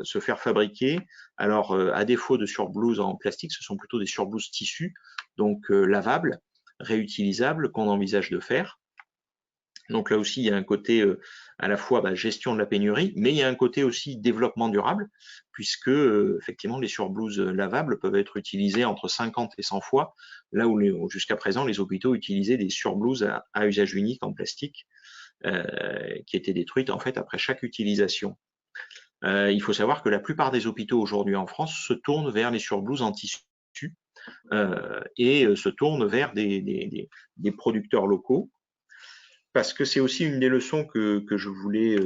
se faire fabriquer. Alors, à défaut de surblouses en plastique, ce sont plutôt des surblouses tissus, donc lavables, réutilisables, qu'on envisage de faire. Donc là aussi, il y a un côté à la fois gestion de la pénurie, mais il y a un côté aussi développement durable, puisque effectivement les surblouses lavables peuvent être utilisées entre 50 et 100 fois, là où jusqu'à présent les hôpitaux utilisaient des surblouses à usage unique en plastique, qui étaient détruites en fait après chaque utilisation. Il faut savoir que la plupart des hôpitaux aujourd'hui en France se tournent vers les surblouses en tissu et se tournent vers des producteurs locaux. Parce que c'est aussi une des leçons que je voulais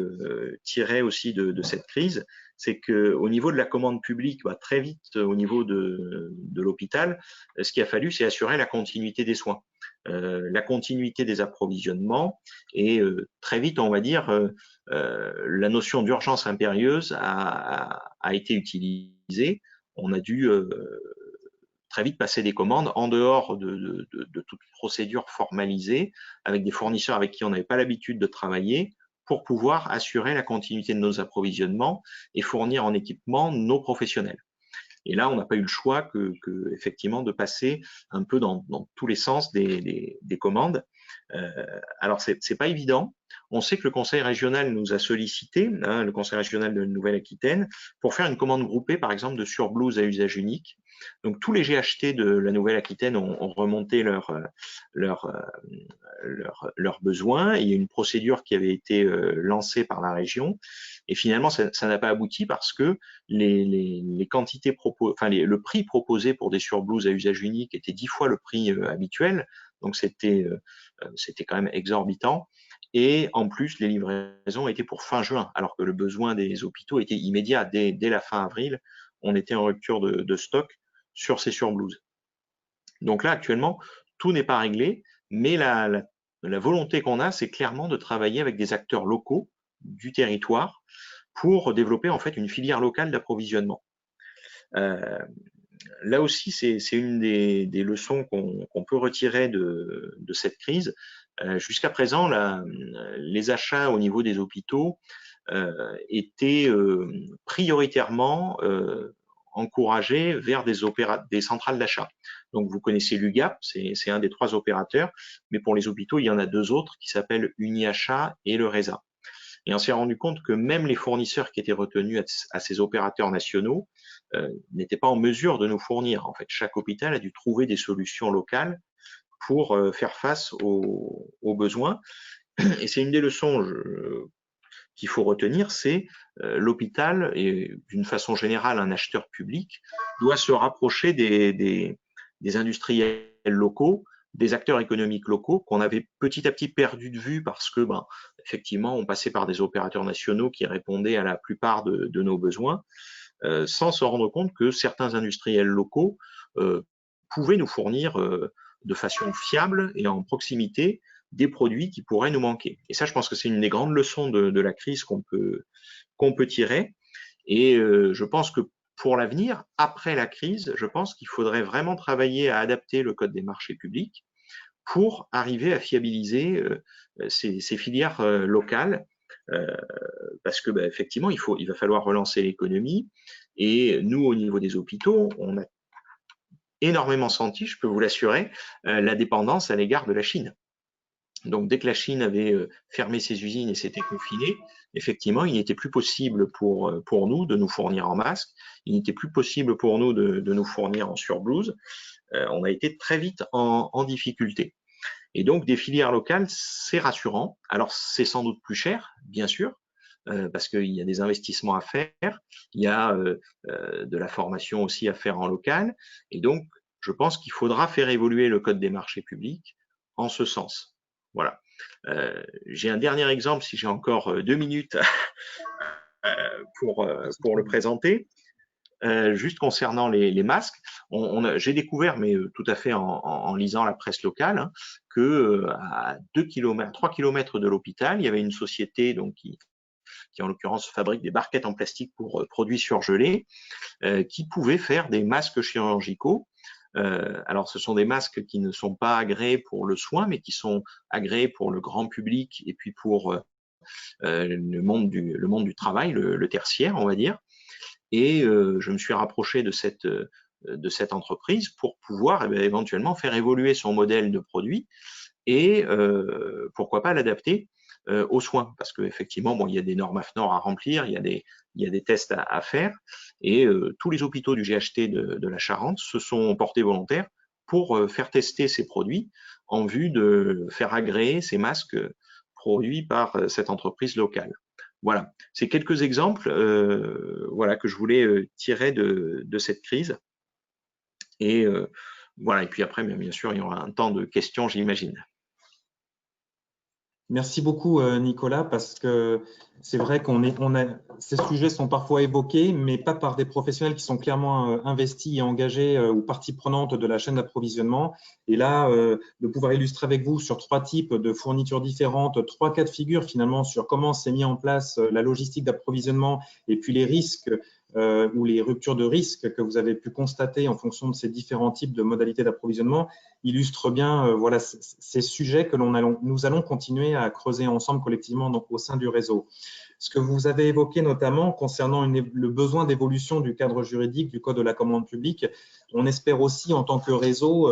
tirer aussi de cette crise, c'est qu'au niveau de la commande publique, très vite au niveau de l'hôpital, ce qu'il a fallu, c'est assurer la continuité des soins, la continuité des approvisionnements, et très vite, on va dire, la notion d'urgence impérieuse a été utilisée. On a dû très vite passer des commandes en dehors de toute procédure formalisée, avec des fournisseurs avec qui on n'avait pas l'habitude de travailler, pour pouvoir assurer la continuité de nos approvisionnements et fournir en équipement nos professionnels. Et là, on n'a pas eu le choix effectivement de passer un peu dans tous les sens des commandes. Alors, c'est pas évident. On sait que le Conseil régional nous a sollicité, hein, le Conseil régional de Nouvelle-Aquitaine, pour faire une commande groupée, par exemple, de surblouses à usage unique. Donc, tous les GHT de la Nouvelle-Aquitaine ont remonté leurs besoins. Il y a une procédure qui avait été lancée par la région. Et finalement, ça n'a pas abouti parce que les quantités le prix proposé pour des surblouses à usage unique était 10 fois le prix habituel. Donc, c'était quand même exorbitant. Et en plus, les livraisons étaient pour fin juin, alors que le besoin des hôpitaux était immédiat. Dès la fin avril, on était en rupture de stock sur ces surblouses. Donc là, actuellement, tout n'est pas réglé, mais la volonté qu'on a, c'est clairement de travailler avec des acteurs locaux du territoire pour développer en fait une filière locale d'approvisionnement. Là aussi, c'est une des leçons qu'on peut retirer de cette crise. Jusqu'à présent, les achats au niveau des hôpitaux étaient prioritairement encouragés vers des centrales d'achat. Donc, vous connaissez l'UGAP, c'est un des 3 opérateurs, mais pour les hôpitaux, il y en a 2 autres qui s'appellent Uniachat et le RESA. Et on s'est rendu compte que même les fournisseurs qui étaient retenus à ces opérateurs nationaux n'étaient pas en mesure de nous fournir. En fait, chaque hôpital a dû trouver des solutions locales pour faire face aux besoins. Et c'est une des leçons qu'il faut retenir, c'est l'hôpital, et d'une façon générale un acheteur public, doit se rapprocher des industriels locaux, des acteurs économiques locaux qu'on avait petit à petit perdu de vue parce que, effectivement, on passait par des opérateurs nationaux qui répondaient à la plupart de nos besoins, sans se rendre compte que certains industriels locaux pouvaient nous fournir de façon fiable et en proximité des produits qui pourraient nous manquer. Et ça, je pense que c'est une des grandes leçons de la crise qu'on peut tirer. Et je pense que pour l'avenir, après la crise, je pense qu'il faudrait vraiment travailler à adapter le code des marchés publics pour arriver à fiabiliser ces filières locales, parce que effectivement, il va falloir relancer l'économie. Et nous, au niveau des hôpitaux, on a énormément senti, je peux vous l'assurer, la dépendance à l'égard de la Chine. Donc, dès que la Chine avait fermé ses usines et s'était confinée, effectivement, il n'était plus possible pour nous de nous fournir en masques, il n'était plus possible pour nous de nous fournir en surblouses. On a été très vite en difficulté. Et donc, des filières locales, c'est rassurant. Alors, c'est sans doute plus cher, bien sûr, parce qu'il y a des investissements à faire, il y a de la formation aussi à faire en local. Et donc, je pense qu'il faudra faire évoluer le code des marchés publics en ce sens. Voilà. J'ai un dernier exemple, si j'ai encore 2 minutes pour le présenter. Juste concernant les masques, j'ai découvert, mais tout à fait en lisant la presse locale, hein, que à 3 km de l'hôpital, il y avait une société donc qui en l'occurrence fabrique des barquettes en plastique pour produits surgelés, qui pouvait faire des masques chirurgicaux. Alors, ce sont des masques qui ne sont pas agréés pour le soin, mais qui sont agréés pour le grand public et puis pour le monde du travail, le tertiaire, on va dire. Et je me suis rapproché de cette entreprise pour pouvoir éventuellement faire évoluer son modèle de produit et pourquoi pas l'adapter aux soins, parce qu'effectivement, il y a des normes AFNOR à remplir, il y a des tests à faire, et tous les hôpitaux du GHT de la Charente se sont portés volontaires pour faire tester ces produits en vue de faire agréer ces masques produits par cette entreprise locale. Voilà, c'est quelques exemples que je voulais tirer de cette crise. Et voilà, et puis après, bien sûr, il y aura un temps de questions, j'imagine. Merci beaucoup, Nicolas, parce que c'est vrai ces sujets sont parfois évoqués, mais pas par des professionnels qui sont clairement investis et engagés ou partie prenante de la chaîne d'approvisionnement. Et là, de pouvoir illustrer avec vous sur 3 types de fournitures différentes, 3 cas de figure finalement sur comment s'est mis en place la logistique d'approvisionnement et puis les risques ou les ruptures de risque que vous avez pu constater en fonction de ces différents types de modalités d'approvisionnement illustrent bien voilà, ces sujets que nous allons continuer à creuser ensemble collectivement donc, au sein du réseau. Ce que vous avez évoqué notamment concernant le besoin d'évolution du cadre juridique du Code de la commande publique, on espère aussi en tant que réseau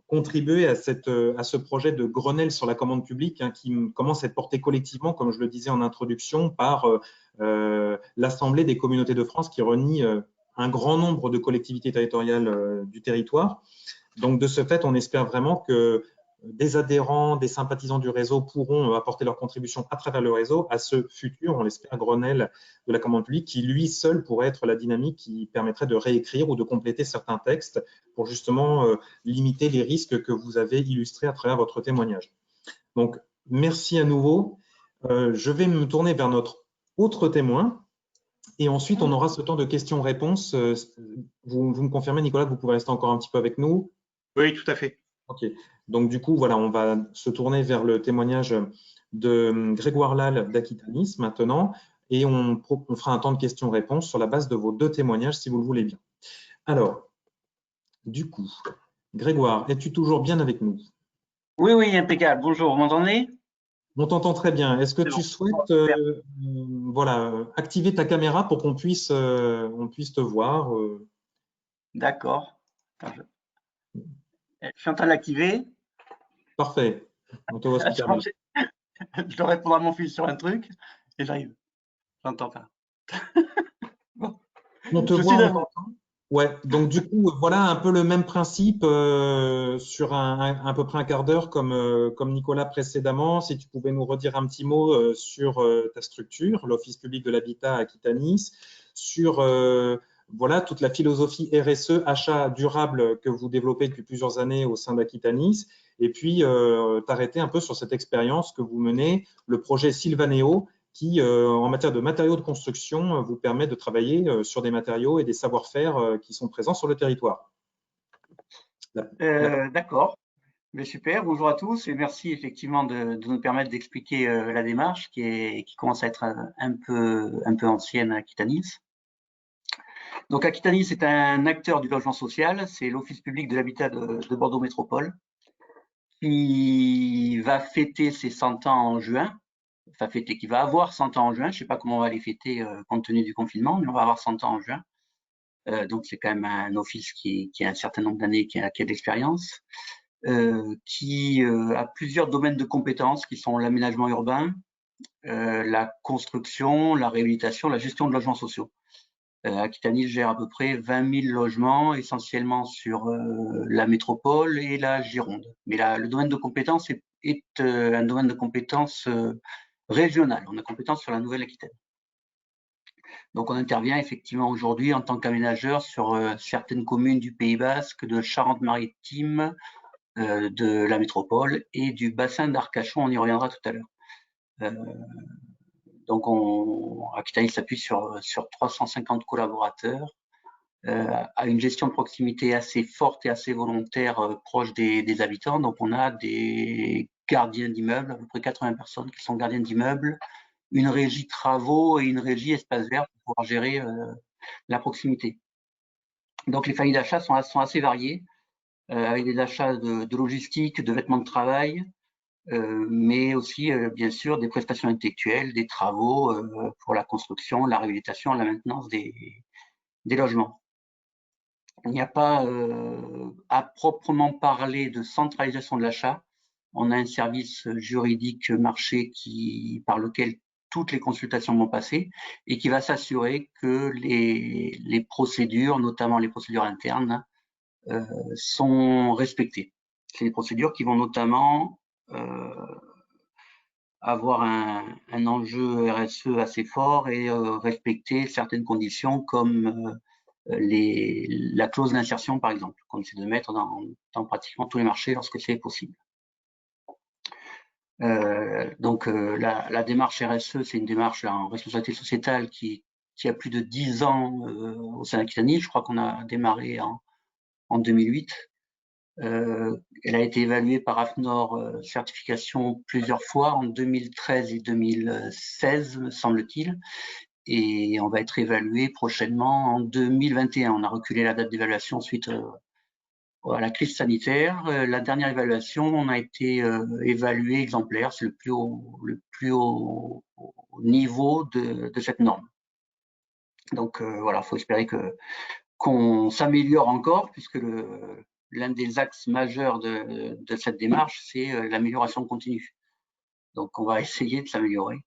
contribuer à ce projet de Grenelle sur la commande publique hein, qui commence à être porté collectivement, comme je le disais en introduction, par l'Assemblée des communautés de France qui réunit un grand nombre de collectivités territoriales du territoire. Donc, de ce fait, on espère vraiment que des adhérents, des sympathisants du réseau pourront apporter leur contribution à travers le réseau à ce futur, on l'espère, Grenelle de la commande publique qui, lui seul, pourrait être la dynamique qui permettrait de réécrire ou de compléter certains textes pour justement limiter les risques que vous avez illustrés à travers votre témoignage. Donc, merci à nouveau. Je vais me tourner vers notre autre témoin et ensuite, on aura ce temps de questions-réponses. Vous me confirmez, Nicolas, que vous pouvez rester encore un petit peu avec nous? Oui, tout à fait. Ok, donc du coup, voilà, on va se tourner vers le témoignage de Grégoire Lal d'Aquitanis maintenant, et on fera un temps de questions-réponses sur la base de vos deux témoignages, si vous le voulez bien. Alors, du coup, Grégoire, es-tu toujours bien avec nous? Oui, oui, impeccable. Bonjour, vous m'entendez? On t'entend très bien. Est-ce que tu souhaites voilà, activer ta caméra pour qu'on puisse, te voir D'accord. Je suis en train de l'activer. Parfait. On te voit super bien. Je dois répondre à mon fils sur un truc et j'arrive. J'entends pas. Bon. On te voit, on t'entend. Ouais, donc du coup, voilà un peu le même principe sur à peu près un quart d'heure comme Nicolas précédemment. Si tu pouvais nous redire un petit mot sur ta structure, l'Office public de l'habitat à Aquitanis, sur voilà toute la philosophie RSE, achat durable que vous développez depuis plusieurs années au sein d'Aquitanis, et puis t'arrêter un peu sur cette expérience que vous menez, le projet Sylvaneo, qui, en matière de matériaux de construction, vous permet de travailler sur des matériaux et des savoir-faire qui sont présents sur le territoire. D'accord, mais super, bonjour à tous et merci effectivement de nous permettre d'expliquer la démarche qui commence à être un peu ancienne à Aquitanis. Donc Aquitanis est un acteur du logement social, c'est l'Office public de l'habitat de Bordeaux Métropole qui va fêter ses 100 ans en juin. Enfin, fêter, qui va avoir 100 ans en juin. Je ne sais pas comment on va les fêter compte tenu du confinement, mais on va avoir 100 ans en juin. Donc, c'est quand même un office qui a un certain nombre d'années, qui a de l'expérience, qui a plusieurs domaines de compétences qui sont l'aménagement urbain, la construction, la réhabilitation, la gestion de logements sociaux. Aquitanis gère à peu près 20 000 logements, essentiellement sur la métropole et la Gironde. Mais le domaine de compétences est un domaine de compétences régional. On a compétence sur la Nouvelle-Aquitaine. Donc, on intervient effectivement aujourd'hui en tant qu'aménageur sur certaines communes du Pays Basque, de Charente-Maritime, de la métropole et du bassin d'Arcachon. On y reviendra tout à l'heure. Donc, Aquitanis s'appuie sur 350 collaborateurs, à une gestion de proximité assez forte et assez volontaire proche des habitants. Donc, on a des gardiens d'immeubles, à peu près 80 personnes qui sont gardiens d'immeubles, une régie travaux et une régie espace vert pour pouvoir gérer la proximité. Donc, les familles d'achat sont assez variées, avec des achats de logistique, de vêtements de travail, mais aussi, bien sûr, des prestations intellectuelles, des travaux pour la construction, la réhabilitation, la maintenance des logements. Il n'y a pas à proprement parler de centralisation de l'achat. On a un service juridique marché par lequel toutes les consultations vont passer et qui va s'assurer que les procédures, notamment les procédures internes, sont respectées. C'est des procédures qui vont notamment avoir un enjeu RSE assez fort et respecter certaines conditions comme la clause d'insertion, par exemple, qu'on essaie de mettre dans pratiquement tous les marchés lorsque c'est possible. Donc, la démarche RSE, c'est une démarche en responsabilité sociétale qui a plus de 10 ans au sein d'Aquitanis. Je crois qu'on a démarré en 2008. Elle a été évaluée par AFNOR certification plusieurs fois en 2013 et 2016, me semble-t-il. Et on va être évalué prochainement en 2021. On a reculé la date d'évaluation suite à la crise sanitaire. La dernière évaluation, on a été évalué exemplaire. C'est le plus haut niveau de cette norme. Donc voilà, il faut espérer qu'on s'améliore encore, puisque l'un des axes majeurs de cette démarche, c'est l'amélioration continue. Donc, on va essayer de s'améliorer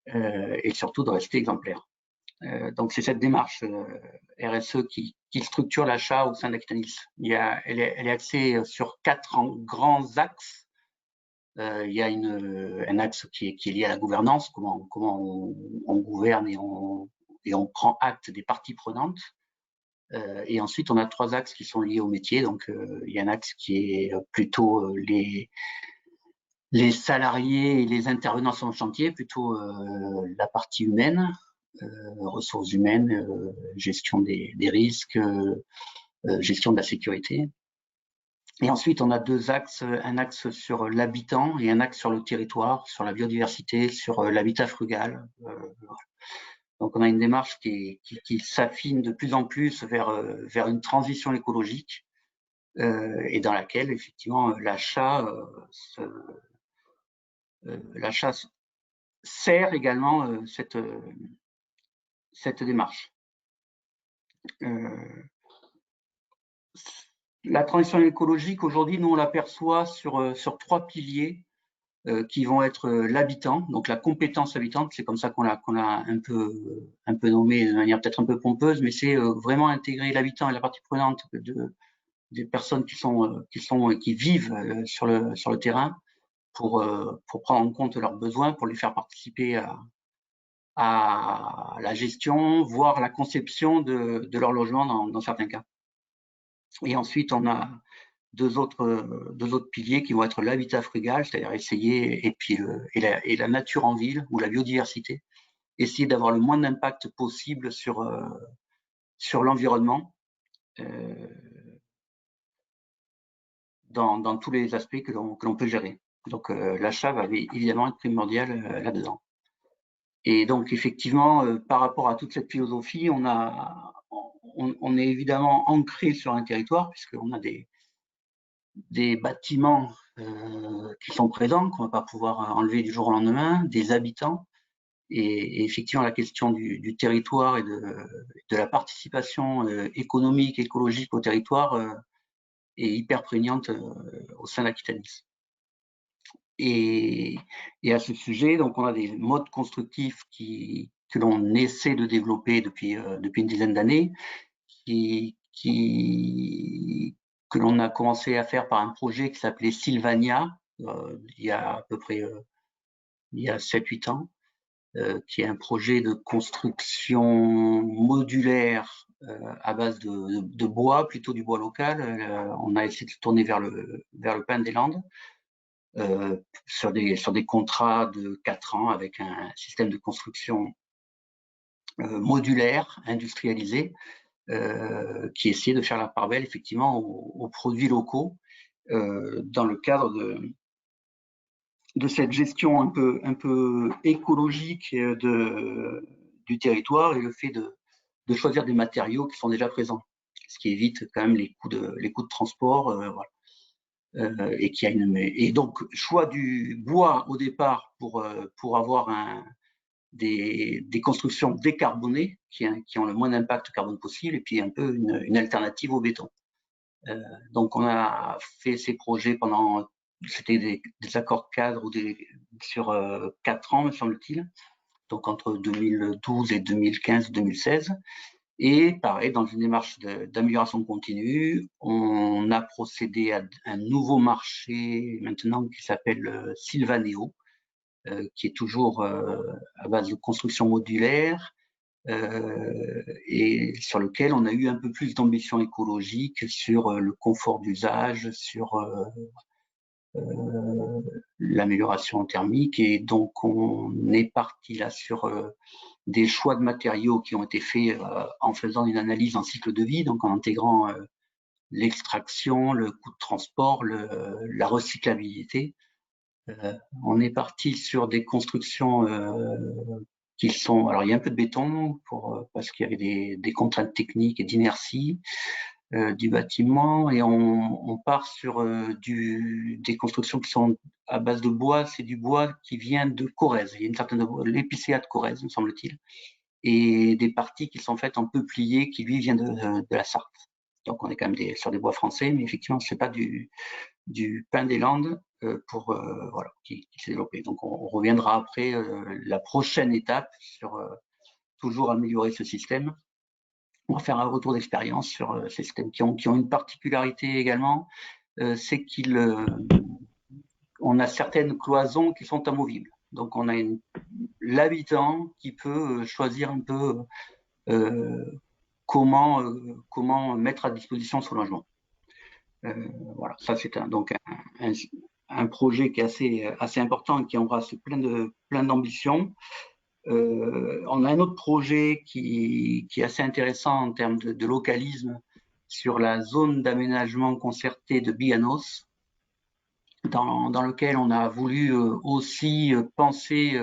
et surtout de rester exemplaire. Donc, c'est cette démarche RSE qui structure l'achat au sein d'Actalis. Elle est axée sur 4 grands axes. Il y a un axe qui est lié à la gouvernance, comment on gouverne et on prend acte des parties prenantes. Et ensuite, on a 3 axes qui sont liés au métier. Donc, il y a un axe qui est plutôt les salariés et les intervenants sur le chantier, plutôt la partie humaine, ressources humaines, gestion des risques, gestion de la sécurité. Et ensuite, on a 2 axes, un axe sur l'habitant et un axe sur le territoire, sur la biodiversité, sur l'habitat frugal. Donc, on a une démarche qui s'affine de plus en plus vers une transition écologique et dans laquelle, effectivement, l'achat sert également cette démarche. La transition écologique, aujourd'hui, nous, on l'aperçoit sur 3 piliers qui vont être l'habitant, donc la compétence habitante, c'est comme ça qu'on l'a un peu nommé de manière peut-être un peu pompeuse, mais c'est vraiment intégrer l'habitant et la partie prenante des personnes qui vivent sur le terrain pour prendre en compte leurs besoins, pour les faire participer à la gestion, voire la conception de leur logement dans certains cas. Et ensuite, on a deux autres piliers qui vont être l'habitat frugal, c'est-à-dire essayer, et la nature en ville ou la biodiversité, essayer d'avoir le moins d'impact possible sur l'environnement dans tous les aspects que l'on peut gérer. Donc l'achat va évidemment être primordial là-dedans. Et donc effectivement, par rapport à toute cette philosophie, on est évidemment ancré sur un territoire, puisqu'on a des bâtiments qui sont présents, qu'on ne va pas pouvoir enlever du jour au lendemain, des habitants. Et effectivement, la question du territoire et de la participation économique, écologique au territoire est hyper prégnante au sein d'Aquitanis. Et à ce sujet, donc on a des modes constructifs que l'on essaie de développer depuis une dizaine d'années, que l'on a commencé à faire par un projet qui s'appelait Sylvania, il y a à peu près 7-8 ans, qui est un projet de construction modulaire à base de bois, plutôt du bois local. On a essayé de se tourner vers le pin des Landes, sur des contrats de 4 ans avec un système de construction modulaire, industrialisé, qui essayait de faire la part belle effectivement aux produits locaux dans le cadre de cette gestion un peu écologique du territoire, et le fait de choisir des matériaux qui sont déjà présents, ce qui évite quand même les coûts de transport, voilà. Et donc choix du bois au départ pour avoir des constructions décarbonées qui ont le moins d'impact carbone possible, et puis un peu une alternative au béton. Donc on a fait ces projets c'était des accords cadres sur 4 ans, me semble-t-il, donc entre 2012 et 2015-2016. Et pareil, dans une démarche d'amélioration continue, on a procédé à un nouveau marché maintenant qui s'appelle Sylvaneo, qui est toujours à base de construction modulaire, et sur lequel on a eu un peu plus d'ambition écologique sur le confort d'usage, sur l'amélioration thermique. Et donc on est parti là sur des choix de matériaux qui ont été faits en faisant une analyse en cycle de vie, donc en intégrant l'extraction, le coût de transport, la recyclabilité. On est parti sur des constructions qui sont... Alors, il y a un peu de béton parce qu'il y avait des contraintes techniques et d'inertie du bâtiment, et on part sur des constructions qui sont à base de bois. C'est du bois qui vient de Corrèze. Il y a une certaine l'épicéa de Corrèze, me semble-t-il, et des parties qui sont faites en peuplier qui, lui, vient de la Sarthe. Donc, on est quand même sur des bois français, mais effectivement, c'est pas du pin des Landes voilà, qui s'est développé. Donc, on reviendra après la prochaine étape sur toujours améliorer ce système. On va faire un retour d'expérience sur ces systèmes qui ont une particularité également, c'est qu'on a certaines cloisons qui sont amovibles. Donc, on a l'habitant qui peut choisir un peu comment mettre à disposition son logement. Voilà, ça c'est donc un projet qui est assez important et qui embrasse plein d'ambitions. On a un autre projet qui est assez intéressant en termes de localisme sur la zone d'aménagement concerté de Biganos, dans lequel on a voulu aussi penser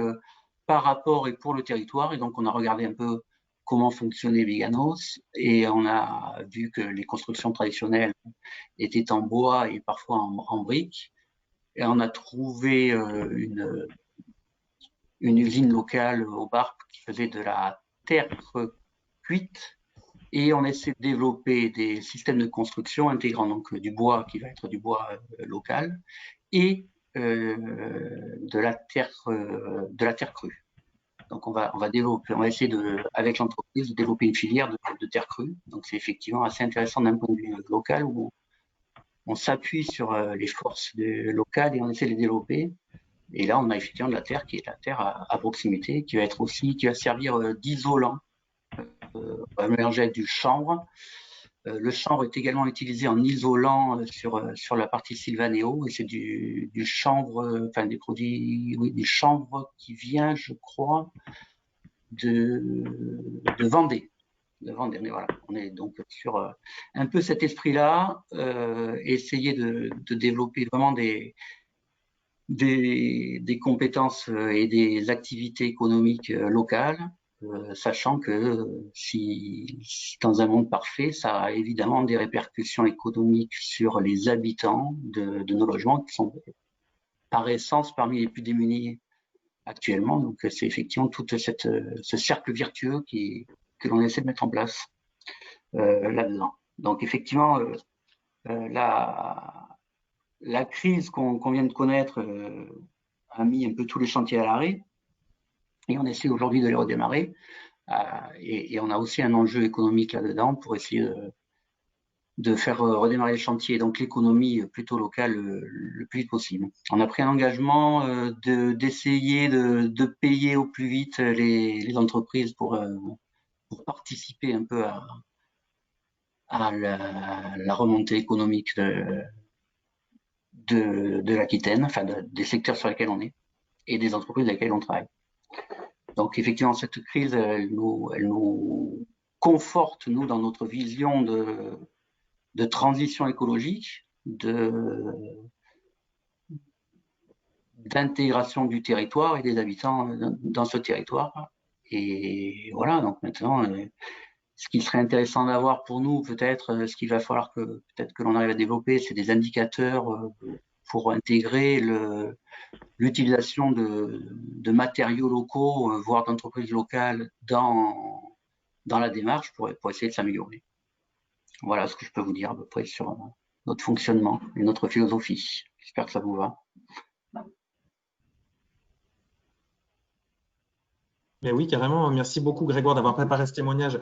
par rapport et pour le territoire. Et donc, on a regardé un peu comment fonctionnait Biganos et on a vu que les constructions traditionnelles étaient en bois et parfois en briques. Et on a trouvé une usine locale au Barp qui faisait de la terre cuite et on essaie de développer des systèmes de construction intégrant donc du bois qui va être du bois local et de la terre crue. Donc on va essayer avec l'entreprise de développer une filière de terre crue. Donc c'est effectivement assez intéressant d'un point de vue local où on s'appuie sur les forces locales et on essaie de les développer. Et là, on a effectivement de la terre qui est la terre à proximité, qui va servir d'isolant, on va mélanger avec du chanvre. Le chanvre est également utilisé en isolant sur la partie sylvanéo, et c'est du chanvre, enfin des produits, oui, du chanvre qui vient, je crois, de Vendée. Mais voilà, on est donc sur un peu cet esprit-là, essayer de développer vraiment des compétences et des activités économiques locales, sachant que si dans un monde parfait, ça a évidemment des répercussions économiques sur les habitants de nos logements qui sont par essence parmi les plus démunis actuellement. Donc c'est effectivement tout ce cercle vertueux que l'on essaie de mettre en place là-dedans. Donc effectivement, la crise qu'on vient de connaître a mis un peu tous les chantiers à l'arrêt et on essaie aujourd'hui de les redémarrer. Et on a aussi un enjeu économique là-dedans pour essayer de faire redémarrer les chantiers, donc l'économie plutôt locale le plus vite possible. On a pris un engagement d'essayer de payer au plus vite les entreprises pour participer un peu à la remontée économique de l'Aquitaine, enfin des secteurs sur lesquels on est et des entreprises avec lesquelles on travaille. Donc effectivement, cette crise, elle nous conforte, nous, dans notre vision de transition écologique, d'intégration du territoire et des habitants dans ce territoire. Et voilà, donc maintenant, ce qui serait intéressant d'avoir pour nous, peut-être, ce qu'il va falloir peut-être que l'on arrive à développer, c'est des indicateurs pour intégrer l'utilisation de matériaux locaux, voire d'entreprises locales dans la démarche pour essayer de s'améliorer. Voilà ce que je peux vous dire à peu près sur notre fonctionnement et notre philosophie. J'espère que ça vous va. Mais oui, carrément. Merci beaucoup, Grégoire, d'avoir préparé ce témoignage.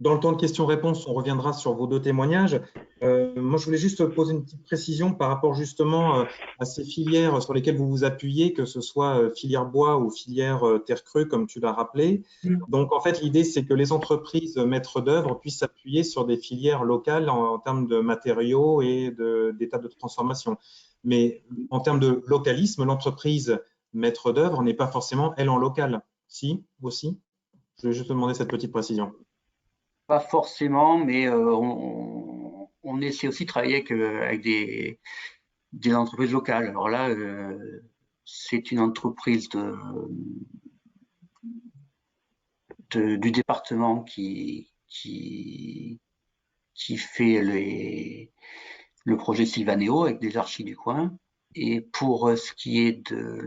Dans le temps de questions-réponses, on reviendra sur vos deux témoignages. Moi, je voulais juste poser une petite précision par rapport justement à ces filières sur lesquelles vous vous appuyez, que ce soit filière bois ou filière terre crue, comme tu l'as rappelé. Donc, en fait, l'idée, c'est que les entreprises maîtres d'œuvre puissent s'appuyer sur des filières locales en termes de matériaux et d'étapes de transformation. Mais en termes de localisme, l'entreprise maître d'œuvre n'est pas forcément, elle, en local. Si, aussi? Je vais juste te demander cette petite précision. Pas forcément, mais on essaie aussi de travailler avec des entreprises locales. Alors là, c'est une entreprise du département qui fait le projet Sylvanéo avec des archis du coin. Et pour ce qui est de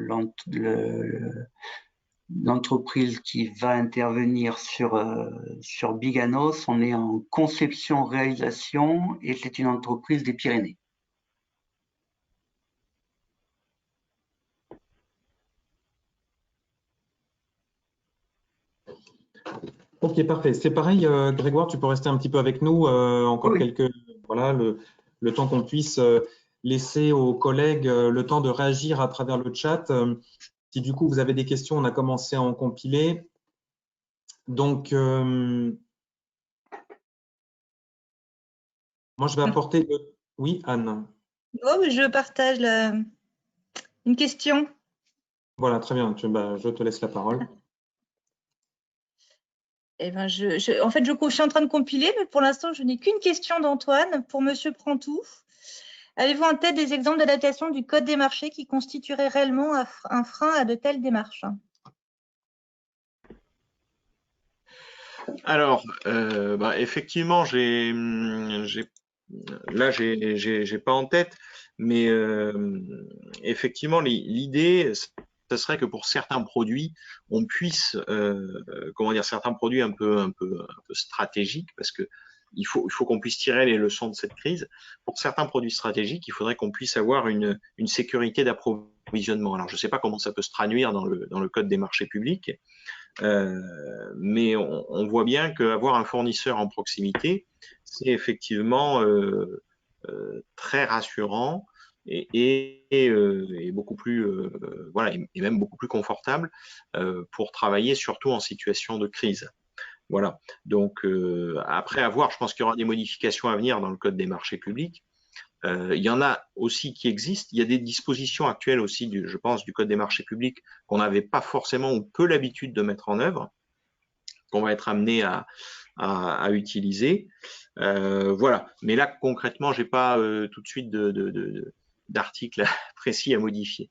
l'entreprise qui va intervenir sur Biganos, on est en conception-réalisation et c'est une entreprise des Pyrénées. Ok, parfait. C'est pareil, Grégoire, tu peux rester un petit peu avec nous encore Oui. quelques, voilà, le temps qu'on puisse laisser aux collègues le temps de réagir à travers le chat. Si du coup vous avez des questions, on a commencé à en compiler. Donc, moi je vais apporter. Oui, Anne. Oh, mais je partage une question. Voilà, très bien. Je te laisse la parole. Eh ben, en fait, je suis en train de compiler, mais pour l'instant, je n'ai qu'une question d'Antoine pour Monsieur Prantou. Avez-vous en tête des exemples d'adaptation du Code des marchés qui constitueraient réellement un frein à de telles démarches? Alors, effectivement, j'ai pas en tête, mais effectivement, l'idée, ce serait que pour certains produits, on puisse, comment dire, certains produits un peu stratégiques, parce que il faut qu'on puisse tirer les leçons de cette crise. Pour certains produits stratégiques, il faudrait qu'on puisse avoir une sécurité d'approvisionnement. Alors, je ne sais pas comment ça peut se traduire dans le code des marchés publics, mais on voit bien qu'avoir un fournisseur en proximité, c'est effectivement très rassurant et beaucoup plus voilà, et même beaucoup plus confortable pour travailler, surtout en situation de crise. Voilà. Donc après avoir, je pense qu'il y aura des modifications à venir dans le code des marchés publics. Il y en a aussi qui existent. Il y a des dispositions actuelles aussi, je pense, du code des marchés publics qu'on n'avait pas forcément ou peu l'habitude de mettre en œuvre, qu'on va être amené à utiliser. Voilà. Mais là, concrètement, j'ai pas tout de suite d'article précis à modifier.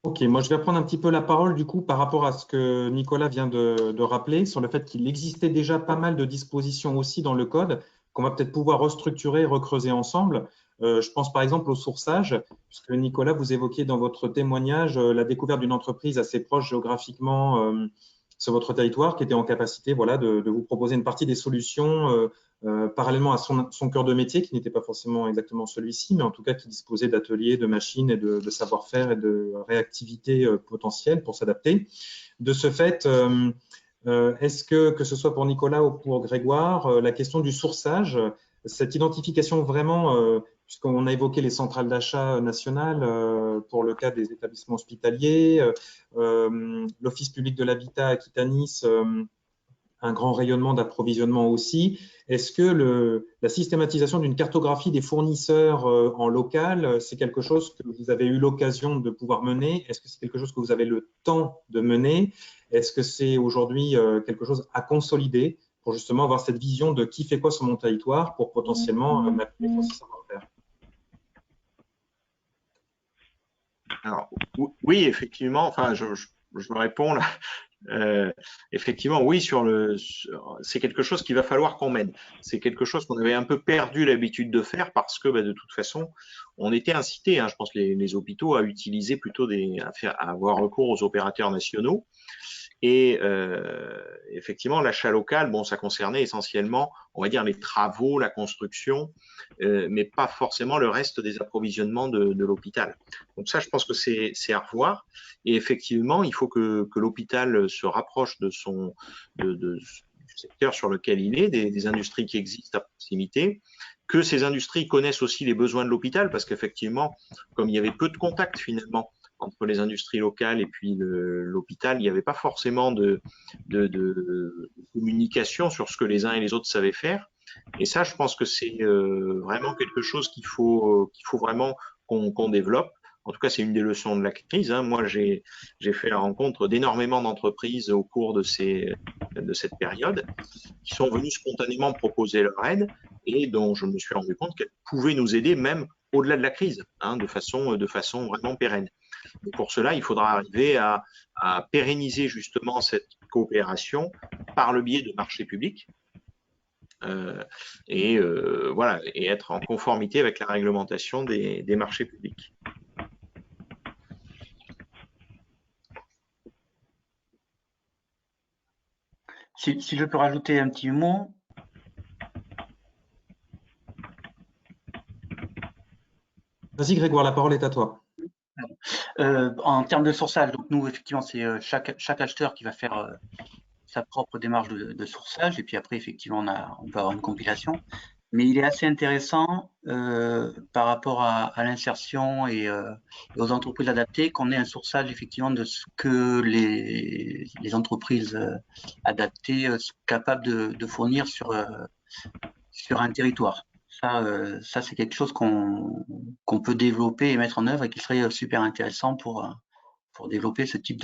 Ok, moi je vais prendre un petit peu la parole du coup par rapport à ce que Nicolas vient de rappeler sur le fait qu'il existait déjà pas mal de dispositions aussi dans le code qu'on va peut-être pouvoir restructurer et recreuser ensemble. Je pense par exemple au sourçage, puisque Nicolas, vous évoquiez dans votre témoignage la découverte d'une entreprise assez proche géographiquement sur votre territoire qui était en capacité voilà, de vous proposer une partie des solutions parallèlement à son cœur de métier, qui n'était pas forcément exactement celui-ci, mais en tout cas qui disposait d'ateliers, de machines et de savoir-faire et de réactivité potentielle pour s'adapter. De ce fait, est-ce que ce soit pour Nicolas ou pour Grégoire, la question du sourçage, cette identification vraiment, puisqu'on a évoqué les centrales d'achat nationales pour le cas des établissements hospitaliers, l'Office public de l'habitat Aquitanis, un grand rayonnement d'approvisionnement aussi. Est-ce que la systématisation d'une cartographie des fournisseurs en local, c'est quelque chose que vous avez eu l'occasion de pouvoir mener? Est-ce que c'est quelque chose que vous avez le temps de mener? Est-ce que c'est aujourd'hui quelque chose à consolider pour justement avoir cette vision de qui fait quoi sur mon territoire pour potentiellement m'appuyer sur ce savoir-faire? Alors, oui, effectivement, enfin, je me réponds là. Effectivement, oui, c'est quelque chose qu'il va falloir qu'on mène. C'est quelque chose qu'on avait un peu perdu l'habitude de faire parce que, de toute façon, on était incité, je pense, les hôpitaux à utiliser plutôt à avoir recours aux opérateurs nationaux. Et effectivement, l'achat local, bon, ça concernait essentiellement, on va dire, les travaux, la construction, mais pas forcément le reste des approvisionnements de l'hôpital. Donc ça, je pense que c'est à revoir. Et effectivement, il faut que l'hôpital se rapproche du secteur sur lequel il est, des industries qui existent à proximité, que ces industries connaissent aussi les besoins de l'hôpital, parce qu'effectivement, comme il y avait peu de contacts finalement entre les industries locales et puis l'hôpital, il n'y avait pas forcément de communication sur ce que les uns et les autres savaient faire. Et ça, je pense que c'est vraiment quelque chose qu'il faut vraiment qu'on développe. En tout cas, c'est une des leçons de la crise. Moi, j'ai fait la rencontre d'énormément d'entreprises au cours de cette période qui sont venues spontanément proposer leur aide et dont je me suis rendu compte qu'elles pouvaient nous aider même au-delà de la crise, de façon vraiment pérenne. Et pour cela, il faudra arriver à pérenniser justement cette coopération par le biais de marchés publics voilà, et être en conformité avec la réglementation des marchés publics. Si je peux rajouter un petit mot. Vas-y Grégoire, la parole est à toi. En termes de sourçage, donc nous, effectivement, c'est chaque acheteur qui va faire sa propre démarche de sourçage, et puis après, effectivement, on peut avoir une compilation. Mais il est assez intéressant par rapport à l'insertion et aux entreprises adaptées qu'on ait un sourçage effectivement de ce que les entreprises adaptées sont capables de fournir sur un territoire. Ça c'est quelque chose qu'on peut développer et mettre en œuvre et qui serait super intéressant pour développer ce type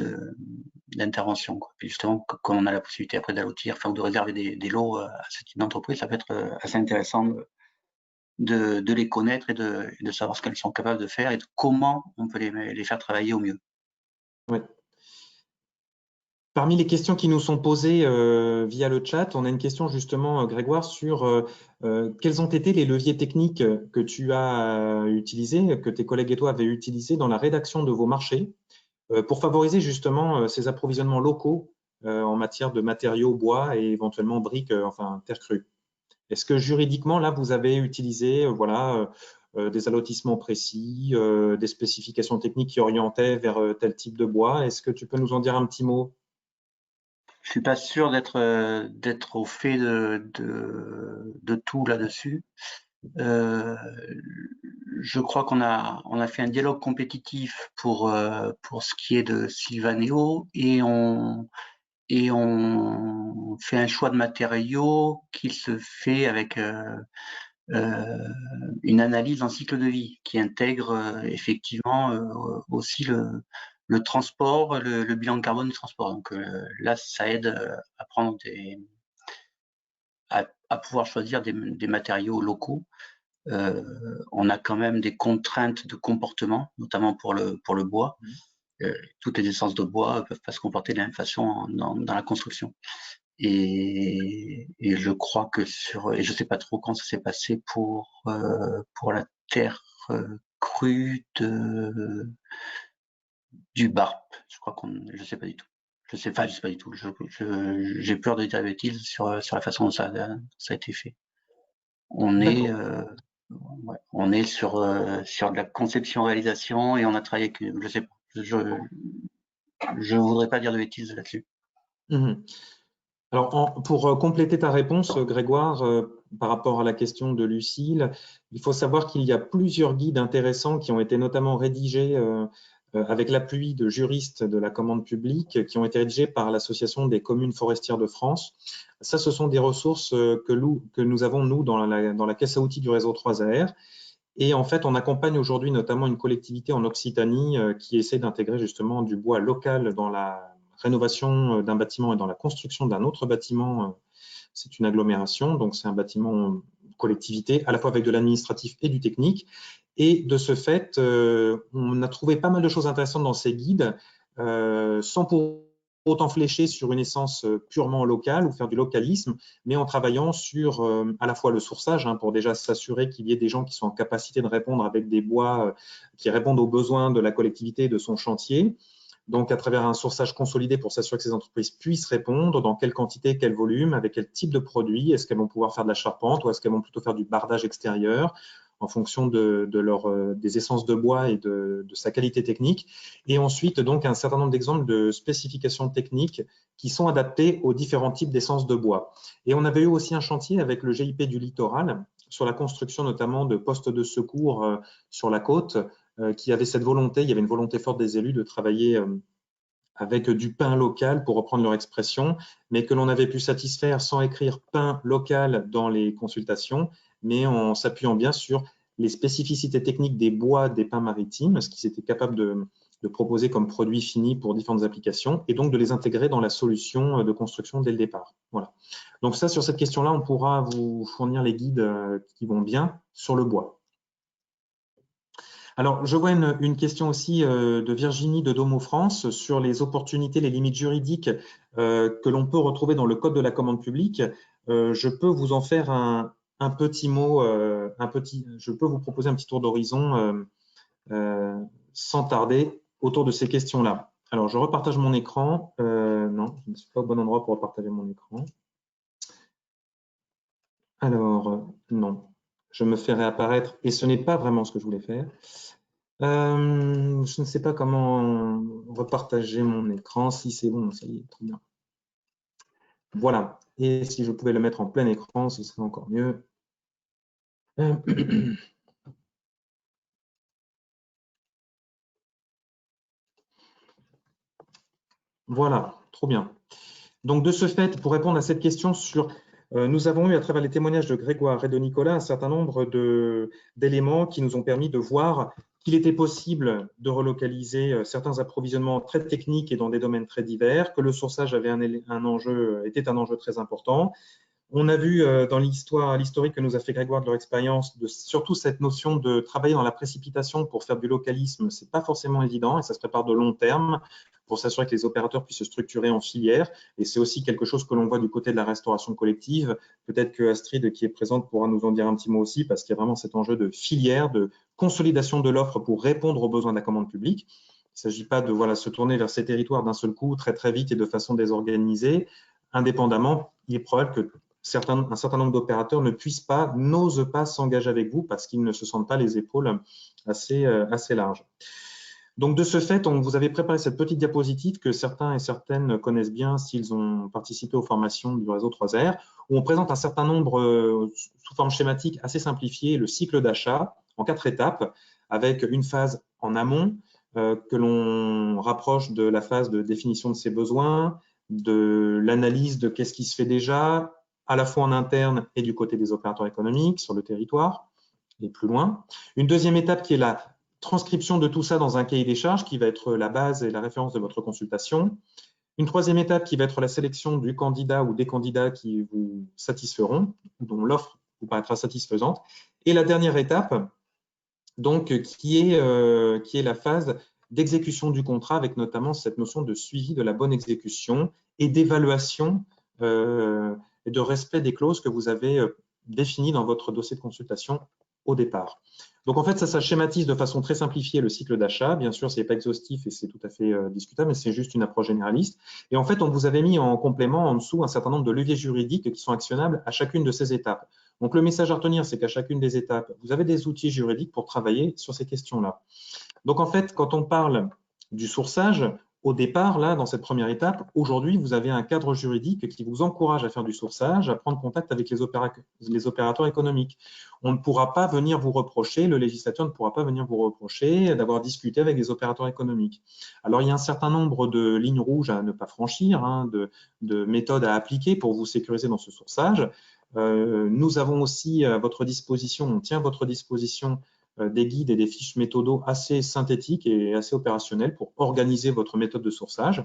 d'intervention. Puis justement, quand on a la possibilité après d'allotir, enfin, ou de réserver des lots à ce type d'entreprise, ça peut être assez intéressant de les connaître et de savoir ce qu'elles sont capables de faire et de comment on peut les faire travailler au mieux. Ouais. Parmi les questions qui nous sont posées via le chat, on a une question justement, Grégoire, sur quels ont été les leviers techniques que tu as utilisés, que tes collègues et toi avez utilisés dans la rédaction de vos marchés pour favoriser justement ces approvisionnements locaux en matière de matériaux, bois et éventuellement briques, enfin terre crue. Est-ce que juridiquement, là, vous avez utilisé voilà, des allotissements précis, des spécifications techniques qui orientaient vers tel type de bois? Est-ce que tu peux nous en dire un petit mot? Je suis pas sûr d'être au fait de tout là-dessus. Je crois qu'on a fait un dialogue compétitif pour ce qui est de Sylvaneo et on fait un choix de matériaux qui se fait avec une analyse en cycle de vie qui intègre effectivement aussi le transport, le bilan carbone du transport. Donc là, ça aide à prendre à pouvoir choisir des matériaux locaux. On a quand même des contraintes de comportement, notamment pour le bois. Toutes les essences de bois ne peuvent pas se comporter de la même façon dans la construction. Et je crois que et je sais pas trop quand ça s'est passé pour la terre crue du Barp. Je crois je sais pas du tout. Je sais pas du tout. J'ai peur de dire des bêtises sur la façon dont ça a été fait. On est sur de la conception-réalisation et on a travaillé avec, je sais pas, je voudrais pas dire de bêtises là-dessus. Alors, pour compléter ta réponse, Grégoire, par rapport à la question de Lucille, il faut savoir qu'il y a plusieurs guides intéressants qui ont été notamment rédigés avec l'appui de juristes de la commande publique qui ont été rédigés par l'Association des communes forestières de France. Ça, ce sont des ressources que nous avons, nous, dans la caisse à outils du réseau 3AR. Et en fait, on accompagne aujourd'hui notamment une collectivité en Occitanie qui essaie d'intégrer justement du bois local dans la rénovation d'un bâtiment et dans la construction d'un autre bâtiment. C'est une agglomération, donc c'est un bâtiment collectivité, à la fois avec de l'administratif et du technique. Et de ce fait, on a trouvé pas mal de choses intéressantes dans ces guides, sans pour autant flécher sur une essence purement locale ou faire du localisme, mais en travaillant sur à la fois le sourçage, pour déjà s'assurer qu'il y ait des gens qui sont en capacité de répondre avec des bois qui répondent aux besoins de la collectivité et de son chantier. Donc, à travers un sourçage consolidé pour s'assurer que ces entreprises puissent répondre, dans quelle quantité, quel volume, avec quel type de produit, est-ce qu'elles vont pouvoir faire de la charpente ou est-ce qu'elles vont plutôt faire du bardage extérieur en fonction des essences de bois et de sa qualité technique. Et ensuite, donc, un certain nombre d'exemples de spécifications techniques qui sont adaptées aux différents types d'essences de bois. Et on avait eu aussi un chantier avec le GIP du littoral sur la construction notamment de postes de secours sur la côte, qui avait cette volonté, il y avait une volonté forte des élus de travailler avec du pain local, pour reprendre leur expression, mais que l'on avait pu satisfaire sans écrire pain local dans les consultations, mais en s'appuyant bien sur les spécificités techniques des bois des pins maritimes, ce qu'ils étaient capables de proposer comme produit fini pour différentes applications, et donc de les intégrer dans la solution de construction dès le départ. Voilà. Donc ça, sur cette question-là, on pourra vous fournir les guides qui vont bien sur le bois. Alors, je vois une question aussi de Virginie de Domo France sur les opportunités, les limites juridiques que l'on peut retrouver dans le Code de la commande publique. je peux vous en faire un petit mot, je peux vous proposer un petit tour d'horizon sans tarder autour de ces questions-là. Alors, je repartage mon écran. Non, je ne suis pas au bon endroit pour repartager mon écran. Alors, non, je me fais réapparaître et ce n'est pas vraiment ce que je voulais faire. Je ne sais pas comment repartager mon écran. Si c'est bon, ça y est, trop bien. Voilà. Et si je pouvais le mettre en plein écran, ce serait encore mieux. Voilà, trop bien. Donc, de ce fait, pour répondre à cette question sur… nous avons eu, à travers les témoignages de Grégoire et de Nicolas, un certain nombre d'éléments qui nous ont permis de voir qu'il était possible de relocaliser certains approvisionnements très techniques et dans des domaines très divers, que le sourçage avait était un enjeu très important. On a vu dans l'historique que nous a fait Grégoire de leur expérience, surtout cette notion de travailler dans la précipitation pour faire du localisme, c'est pas forcément évident et ça se prépare de long terme pour s'assurer que les opérateurs puissent se structurer en filière. Et c'est aussi quelque chose que l'on voit du côté de la restauration collective. Peut-être que Astrid, qui est présente, pourra nous en dire un petit mot aussi, parce qu'il y a vraiment cet enjeu de filière, de consolidation de l'offre pour répondre aux besoins de la commande publique. Il ne s'agit pas de se tourner vers ces territoires d'un seul coup, très vite et de façon désorganisée. Indépendamment, il est probable que un certain nombre d'opérateurs n'osent pas s'engager avec vous parce qu'ils ne se sentent pas les épaules assez larges. Donc, de ce fait, on vous avait préparé cette petite diapositive que certains et certaines connaissent bien s'ils ont participé aux formations du réseau 3R, où on présente un certain nombre, sous forme schématique assez simplifiée, le cycle d'achat en 4 étapes, avec une phase en amont que l'on rapproche de la phase de définition de ses besoins, de l'analyse de qu'est-ce qui se fait déjà, à la fois en interne et du côté des opérateurs économiques sur le territoire et plus loin. Une deuxième étape qui est la transcription de tout ça dans un cahier des charges qui va être la base et la référence de votre consultation. Une troisième étape qui va être la sélection du candidat ou des candidats qui vous satisferont, dont l'offre vous paraîtra satisfaisante. Et la dernière étape, donc, qui est la phase d'exécution du contrat avec notamment cette notion de suivi de la bonne exécution et d'évaluation et de respect des clauses que vous avez définies dans votre dossier de consultation au départ. Donc, en fait, ça schématise de façon très simplifiée le cycle d'achat. Bien sûr, ce n'est pas exhaustif et c'est tout à fait discutable, mais c'est juste une approche généraliste. Et en fait, on vous avait mis en complément en dessous un certain nombre de leviers juridiques qui sont actionnables à chacune de ces étapes. Donc, le message à retenir, c'est qu'à chacune des étapes, vous avez des outils juridiques pour travailler sur ces questions-là. Donc, en fait, quand on parle du sourçage, au départ, là, dans cette première étape, aujourd'hui, vous avez un cadre juridique qui vous encourage à faire du sourçage, à prendre contact avec les opérateurs économiques. On ne pourra pas venir vous reprocher, le législateur ne pourra pas venir vous reprocher d'avoir discuté avec des opérateurs économiques. Alors, il y a un certain nombre de lignes rouges à ne pas franchir, hein, de méthodes à appliquer pour vous sécuriser dans ce sourçage. Nous avons aussi à votre disposition, on tient à votre disposition des guides et des fiches méthodos assez synthétiques et assez opérationnels pour organiser votre méthode de sourçage.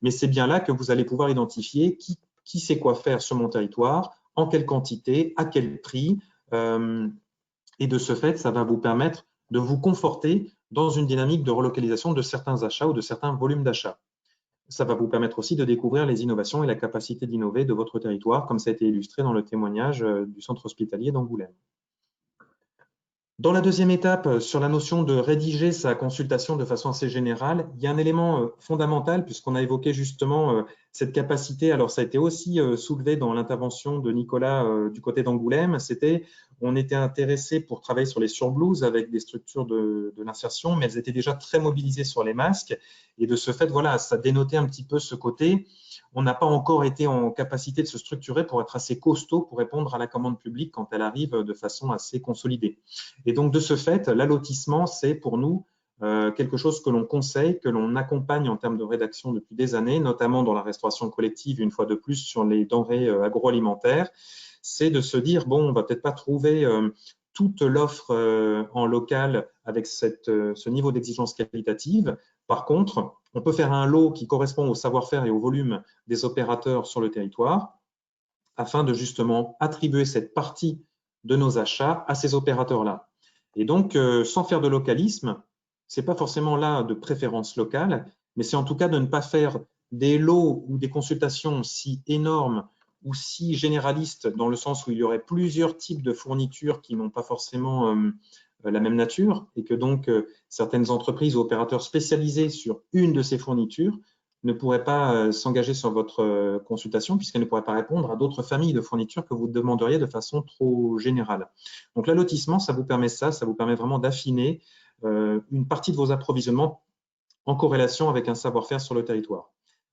Mais c'est bien là que vous allez pouvoir identifier qui sait quoi faire sur mon territoire, en quelle quantité, à quel prix. Et de ce fait, ça va vous permettre de vous conforter dans une dynamique de relocalisation de certains achats ou de certains volumes d'achats. Ça va vous permettre aussi de découvrir les innovations et la capacité d'innover de votre territoire, comme ça a été illustré dans le témoignage du centre hospitalier d'Angoulême. Dans la deuxième étape, sur la notion de rédiger sa consultation de façon assez générale, il y a un élément fondamental puisqu'on a évoqué justement cette capacité, alors ça a été aussi soulevé dans l'intervention de Nicolas du côté d'Angoulême, on était intéressé pour travailler sur les surblouses avec des structures de l'insertion, mais elles étaient déjà très mobilisées sur les masques et de ce fait, voilà, ça dénotait un petit peu ce côté. On n'a pas encore été en capacité de se structurer pour être assez costaud pour répondre à la commande publique quand elle arrive de façon assez consolidée. Et donc, de ce fait, l'allotissement, c'est pour nous quelque chose que l'on conseille, que l'on accompagne en termes de rédaction depuis des années, notamment dans la restauration collective, une fois de plus, sur les denrées agroalimentaires. C'est de se dire, bon, on va peut-être pas trouver toute l'offre en local avec ce niveau d'exigence qualitative. Par contre, on peut faire un lot qui correspond au savoir-faire et au volume des opérateurs sur le territoire afin de justement attribuer cette partie de nos achats à ces opérateurs-là. Et donc, sans faire de localisme, ce n'est pas forcément là de préférence locale, mais c'est en tout cas de ne pas faire des lots ou des consultations si énormes ou si généraliste dans le sens où il y aurait plusieurs types de fournitures qui n'ont pas forcément la même nature et que donc certaines entreprises ou opérateurs spécialisés sur une de ces fournitures ne pourraient pas s'engager sur votre consultation puisqu'elles ne pourraient pas répondre à d'autres familles de fournitures que vous demanderiez de façon trop générale. Donc l'allotissement, ça vous permet ça vous permet vraiment d'affiner une partie de vos approvisionnements en corrélation avec un savoir-faire sur le territoire.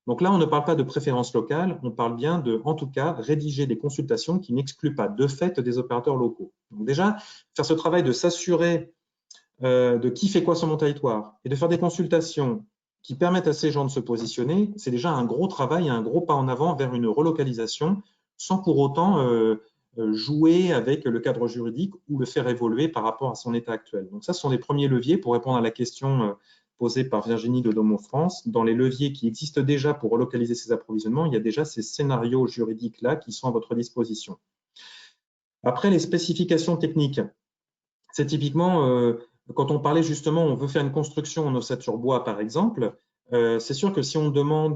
Donc là, on ne parle pas de préférence locale, on parle bien de, en tout cas, rédiger des consultations qui n'excluent pas de fait des opérateurs locaux. Donc déjà, faire ce travail de s'assurer de qui fait quoi sur mon territoire et de faire des consultations qui permettent à ces gens de se positionner, c'est déjà un gros travail, un gros pas en avant vers une relocalisation sans pour autant jouer avec le cadre juridique ou le faire évoluer par rapport à son état actuel. Donc ça, ce sont des premiers leviers pour répondre à la question posée par Virginie de Domo France. Dans les leviers qui existent déjà pour relocaliser ces approvisionnements, il y a déjà ces scénarios juridiques-là qui sont à votre disposition. Après, les spécifications techniques. C'est typiquement, quand on parlait justement, on veut faire une construction en ossature bois, par exemple, c'est sûr que si on demande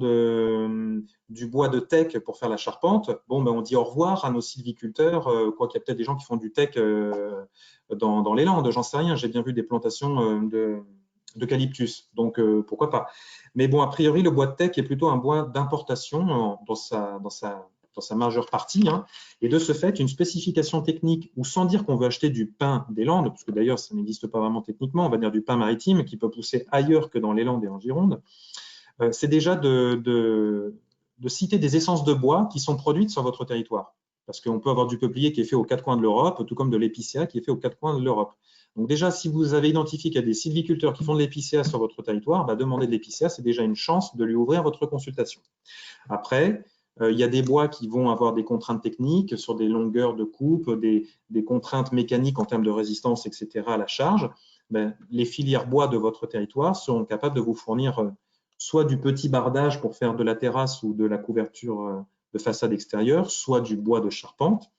du bois de teck pour faire la charpente, bon, ben, on dit au revoir à nos sylviculteurs, quoi qu'il y a peut-être des gens qui font du teck dans les Landes, j'en sais rien, j'ai bien vu des plantations d'eucalyptus, donc pourquoi pas. Mais bon, a priori, le bois de teck est plutôt un bois d'importation dans sa majeure partie, hein, et de ce fait, une spécification technique, ou sans dire qu'on veut acheter du pin des Landes, parce que d'ailleurs, ça n'existe pas vraiment techniquement, on va dire du pin maritime qui peut pousser ailleurs que dans les Landes et en Gironde, c'est déjà de citer des essences de bois qui sont produites sur votre territoire. Parce qu'on peut avoir du peuplier qui est fait aux quatre coins de l'Europe, tout comme de l'épicéa qui est fait aux quatre coins de l'Europe. Donc déjà, si vous avez identifié qu'il y a des sylviculteurs qui font de l'épicéa sur votre territoire, bah, demander de l'épicéa, c'est déjà une chance de lui ouvrir votre consultation. Après, il y a des bois qui vont avoir des contraintes techniques sur des longueurs de coupe, des contraintes mécaniques en termes de résistance, etc. à la charge. Ben, les filières bois de votre territoire seront capables de vous fournir soit du petit bardage pour faire de la terrasse ou de la couverture de façade extérieure, soit du bois de charpente.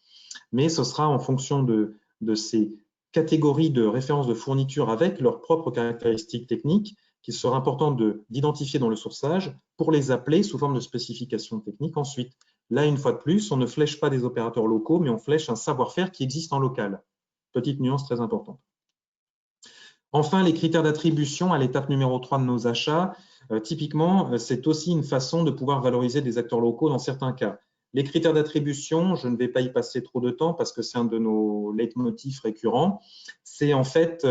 Mais ce sera en fonction de ces catégories de références de fourniture avec leurs propres caractéristiques techniques qu'il sera important d'identifier dans le sourçage pour les appeler sous forme de spécifications techniques ensuite. Là, une fois de plus, on ne flèche pas des opérateurs locaux, mais on flèche un savoir-faire qui existe en local. Petite nuance très importante. Enfin, les critères d'attribution à l'étape numéro 3 de nos achats. Typiquement, c'est aussi une façon de pouvoir valoriser des acteurs locaux dans certains cas. Les critères d'attribution, je ne vais pas y passer trop de temps parce que c'est un de nos leitmotifs récurrents. C'est en fait...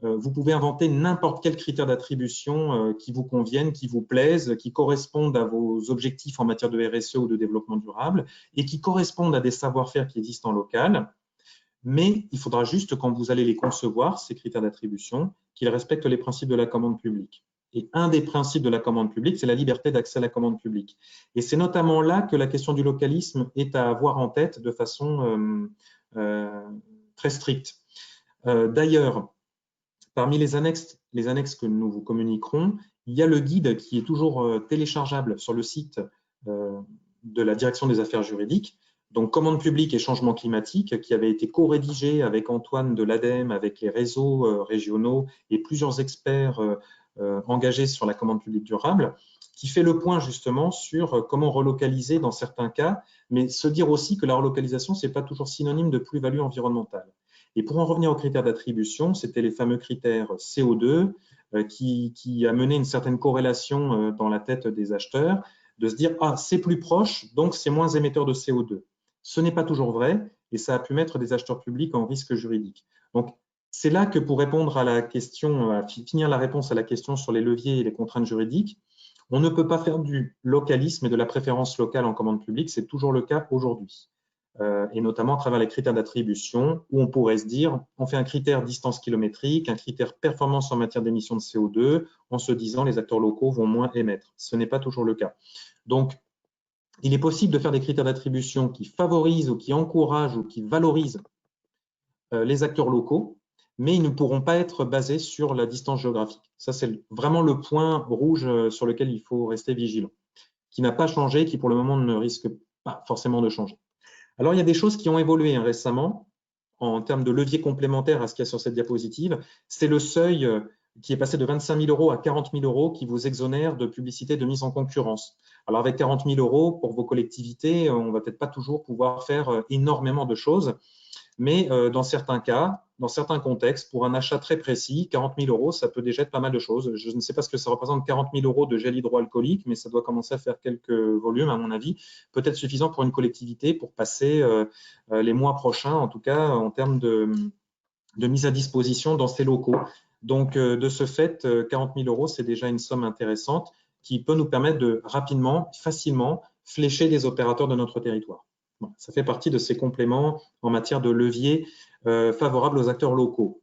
vous pouvez inventer n'importe quel critère d'attribution qui vous convienne, qui vous plaise, qui corresponde à vos objectifs en matière de RSE ou de développement durable et qui correspondent à des savoir-faire qui existent en local. Mais il faudra juste, quand vous allez les concevoir, ces critères d'attribution, qu'ils respectent les principes de la commande publique. Et un des principes de la commande publique, c'est la liberté d'accès à la commande publique. Et c'est notamment là que la question du localisme est à avoir en tête de façon très stricte. D'ailleurs, parmi les annexes que nous vous communiquerons, il y a le guide qui est toujours téléchargeable sur le site de la Direction des affaires juridiques, donc commande publique et changement climatique, qui avait été co-rédigé avec Antoine de l'ADEME, avec les réseaux régionaux et plusieurs experts engagés sur la commande publique durable, qui fait le point justement sur comment relocaliser dans certains cas, mais se dire aussi que la relocalisation, ce n'est pas toujours synonyme de plus-value environnementale. Et pour en revenir aux critères d'attribution, c'était les fameux critères CO2 qui a mené une certaine corrélation dans la tête des acheteurs, de se dire « Ah, c'est plus proche, donc c'est moins émetteur de CO2 ». Ce n'est pas toujours vrai et ça a pu mettre des acheteurs publics en risque juridique. Donc, c'est là que pour répondre à la question, à finir la réponse à la question sur les leviers et les contraintes juridiques, on ne peut pas faire du localisme et de la préférence locale en commande publique, c'est toujours le cas aujourd'hui. Et notamment à travers les critères d'attribution, où on pourrait se dire, on fait un critère distance kilométrique, un critère performance en matière d'émissions de CO2, en se disant les acteurs locaux vont moins émettre. Ce n'est pas toujours le cas. Donc, il est possible de faire des critères d'attribution qui favorisent ou qui encouragent ou qui valorisent les acteurs locaux, mais ils ne pourront pas être basés sur la distance géographique. Ça, c'est vraiment le point rouge sur lequel il faut rester vigilant, qui n'a pas changé, qui pour le moment ne risque pas forcément de changer. Alors, il y a des choses qui ont évolué récemment en termes de levier complémentaire à ce qu'il y a sur cette diapositive. C'est le seuil qui est passé de 25 000 € à 40 000 € qui vous exonère de publicité de mise en concurrence. Alors avec 40 000 € pour vos collectivités, on ne va peut-être pas toujours pouvoir faire énormément de choses, mais dans certains cas, dans certains contextes, pour un achat très précis, 40 000 €, ça peut déjà être pas mal de choses. Je ne sais pas ce que ça représente 40 000 € de gel hydroalcoolique, mais ça doit commencer à faire quelques volumes, à mon avis, peut-être suffisant pour une collectivité pour passer les mois prochains, en tout cas en termes de mise à disposition dans ces locaux. Donc, de ce fait, 40 000 €, c'est déjà une somme intéressante qui peut nous permettre de rapidement, facilement flécher des opérateurs de notre territoire. Bon, ça fait partie de ces compléments en matière de levier favorables aux acteurs locaux.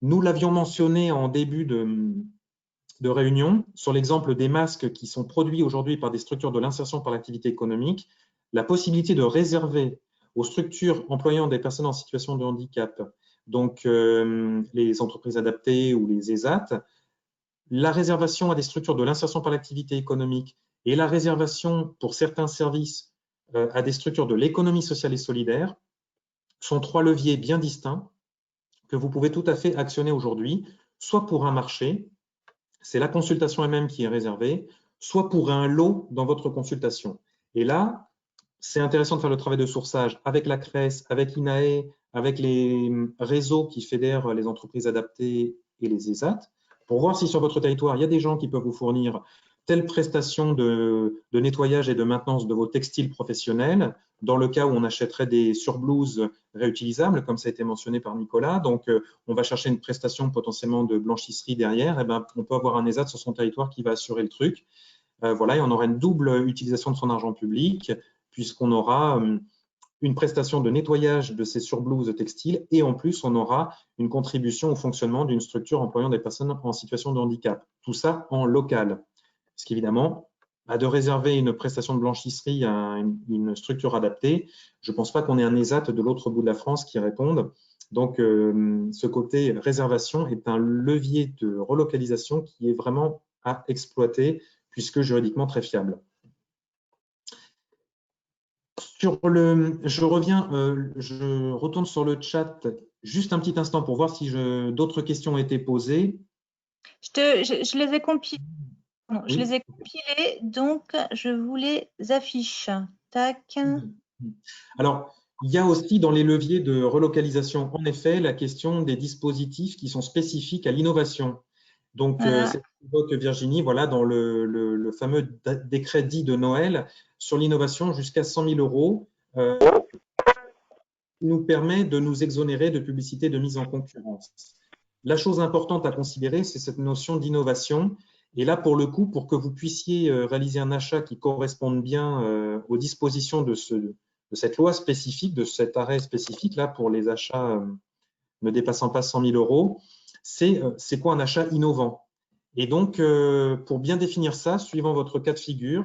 Nous l'avions mentionné en début de réunion sur l'exemple des masques qui sont produits aujourd'hui par des structures de l'insertion par l'activité économique, la possibilité de réserver aux structures employant des personnes en situation de handicap, donc les entreprises adaptées ou les ESAT, la réservation à des structures de l'insertion par l'activité économique et la réservation pour certains services à des structures de l'économie sociale et solidaire sont trois leviers bien distincts que vous pouvez tout à fait actionner aujourd'hui, soit pour un marché, c'est la consultation elle-même qui est réservée, soit pour un lot dans votre consultation. Et là, c'est intéressant de faire le travail de sourçage avec la CRES, avec l'INAE, avec les réseaux qui fédèrent les entreprises adaptées et les ESAT, pour voir si sur votre territoire, il y a des gens qui peuvent vous fournir telle prestation de nettoyage et de maintenance de vos textiles professionnels, dans le cas où on achèterait des surblouses réutilisables, comme ça a été mentionné par Nicolas. Donc, on va chercher une prestation potentiellement de blanchisserie derrière. Et ben, on peut avoir un ESAT sur son territoire qui va assurer le truc. Voilà, et on aura une double utilisation de son argent public, puisqu'on aura une prestation de nettoyage de ces surblouses textiles et en plus, on aura une contribution au fonctionnement d'une structure employant des personnes en situation de handicap. Tout ça en local. Parce qu'évidemment, de réserver une prestation de blanchisserie à une structure adaptée, je ne pense pas qu'on ait un ESAT de l'autre bout de la France qui réponde. Donc, ce côté réservation est un levier de relocalisation qui est vraiment à exploiter puisque juridiquement très fiable. Je retourne sur le chat juste un petit instant pour voir si d'autres questions ont été posées. Je les ai compilées. Oui. Je les ai compilées, donc je vous les affiche. Tac. Alors, il y a aussi dans les leviers de relocalisation, en effet, la question des dispositifs qui sont spécifiques à l'innovation. Donc, Voilà. c'est ce qu'évoque Virginie, voilà, dans le fameux décret dit de Noël sur l'innovation jusqu'à 100 000 € nous permet de nous exonérer de publicité de mise en concurrence. La chose importante à considérer, c'est cette notion d'innovation. Et là, pour le coup, pour que vous puissiez réaliser un achat qui corresponde bien aux dispositions de cette loi spécifique, de cet arrêt spécifique, là, pour les achats ne dépassant pas 100 000 €, c'est quoi un achat innovant? Et donc, pour bien définir ça, suivant votre cas de figure,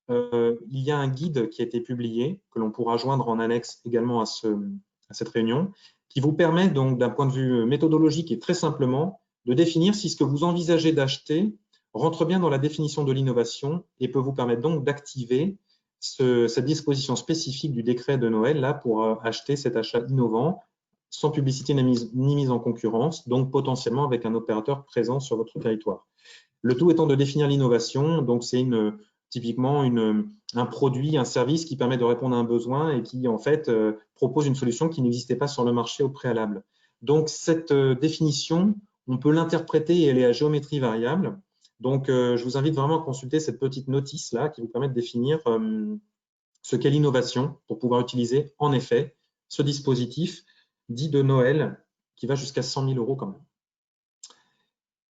il y a un guide qui a été publié, que l'on pourra joindre en annexe également à cette réunion, qui vous permet donc d'un point de vue méthodologique et très simplement de définir si ce que vous envisagez d'acheter rentre bien dans la définition de l'innovation et peut vous permettre donc d'activer cette disposition spécifique du décret de Noël là pour acheter cet achat innovant sans publicité ni mise en concurrence, donc potentiellement avec un opérateur présent sur votre territoire. Le tout étant de définir l'innovation, donc c'est typiquement un produit, un service qui permet de répondre à un besoin et qui en fait propose une solution qui n'existait pas sur le marché au préalable. Donc cette définition, on peut l'interpréter et elle est à géométrie variable. Donc je vous invite vraiment à consulter cette petite notice là qui vous permet de définir ce qu'est l'innovation pour pouvoir utiliser en effet ce dispositif dit de Noël qui va jusqu'à 100 000 € quand même.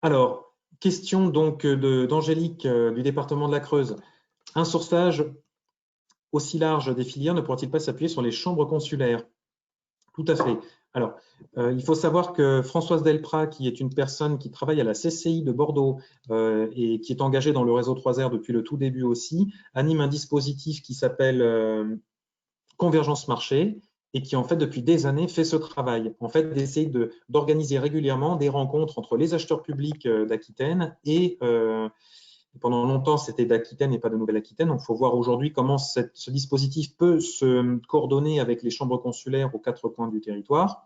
Alors, question donc d'Angélique du département de la Creuse. Un sourçage aussi large des filières ne pourra-t-il pas s'appuyer sur les chambres consulaires? Tout à fait. Alors, il faut savoir que Françoise Delprat, qui est une personne qui travaille à la CCI de Bordeaux et qui est engagée dans le réseau 3R depuis le tout début aussi, anime un dispositif qui s'appelle Convergence Marché et qui, en fait, depuis des années, fait ce travail, en fait, d'essayer d'organiser régulièrement des rencontres entre les acheteurs publics d'Aquitaine et pendant longtemps, c'était d'Aquitaine et pas de Nouvelle-Aquitaine. Donc, il faut voir aujourd'hui comment ce dispositif peut se coordonner avec les chambres consulaires aux quatre coins du territoire.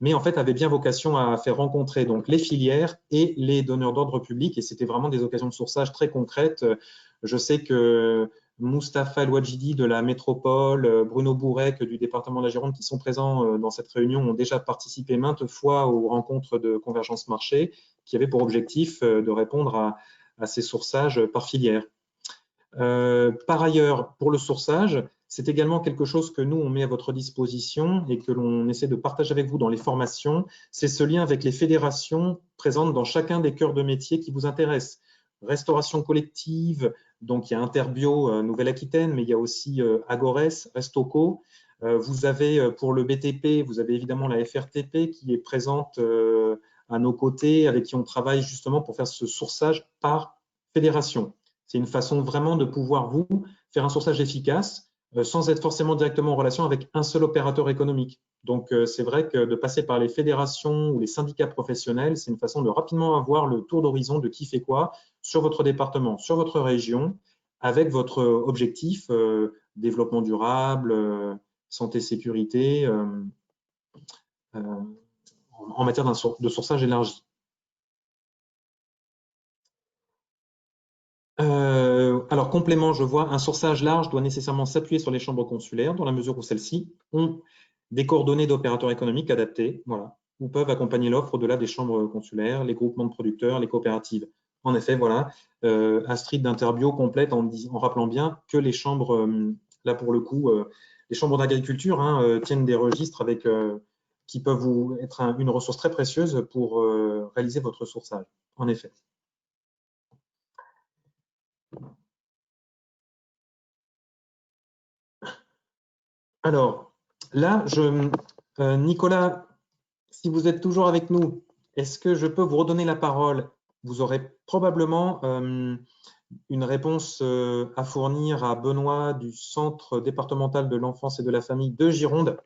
mais en fait avait bien vocation à faire rencontrer donc les filières et les donneurs d'ordre public, et c'était vraiment des occasions de sourçage très concrètes. Je sais que Moustapha El Ouadjidi de la métropole, Bruno Bourrec du département de la Gironde, qui sont présents dans cette réunion, ont déjà participé maintes fois aux rencontres de convergence marché, qui avaient pour objectif de répondre à ces sourçages par filière. Par ailleurs, pour le sourçage, c'est également quelque chose que nous, on met à votre disposition et que l'on essaie de partager avec vous dans les formations. C'est ce lien avec les fédérations présentes dans chacun des cœurs de métier qui vous intéressent. Restauration collective, donc il y a Interbio Nouvelle-Aquitaine, mais il y a aussi Agores, Restoco. Vous avez pour le BTP, vous avez évidemment la FRTP qui est présente à nos côtés, avec qui on travaille justement pour faire ce sourçage par fédération. C'est une façon vraiment de pouvoir, vous, faire un sourçage efficace sans être forcément directement en relation avec un seul opérateur économique. Donc, c'est vrai que de passer par les fédérations ou les syndicats professionnels, c'est une façon de rapidement avoir le tour d'horizon de qui fait quoi sur votre département, sur votre région, avec votre objectif développement durable, santé, sécurité, en matière de sourçage élargi. Alors, complément, je vois, un sourçage large doit nécessairement s'appuyer sur les chambres consulaires dans la mesure où celles-ci ont des coordonnées d'opérateurs économiques adaptées, voilà, ou peuvent accompagner l'offre au-delà des chambres consulaires, les groupements de producteurs, les coopératives. En effet, voilà, Astrid d'Interbio complète en rappelant bien que les chambres, là pour le coup, les chambres d'agriculture tiennent des registres avec, qui peuvent vous être une ressource très précieuse pour réaliser votre sourçage, en effet. Alors, là, Nicolas, si vous êtes toujours avec nous, est-ce que je peux vous redonner la parole? Vous aurez probablement une réponse à fournir à Benoît du Centre départemental de l'enfance et de la famille de Gironde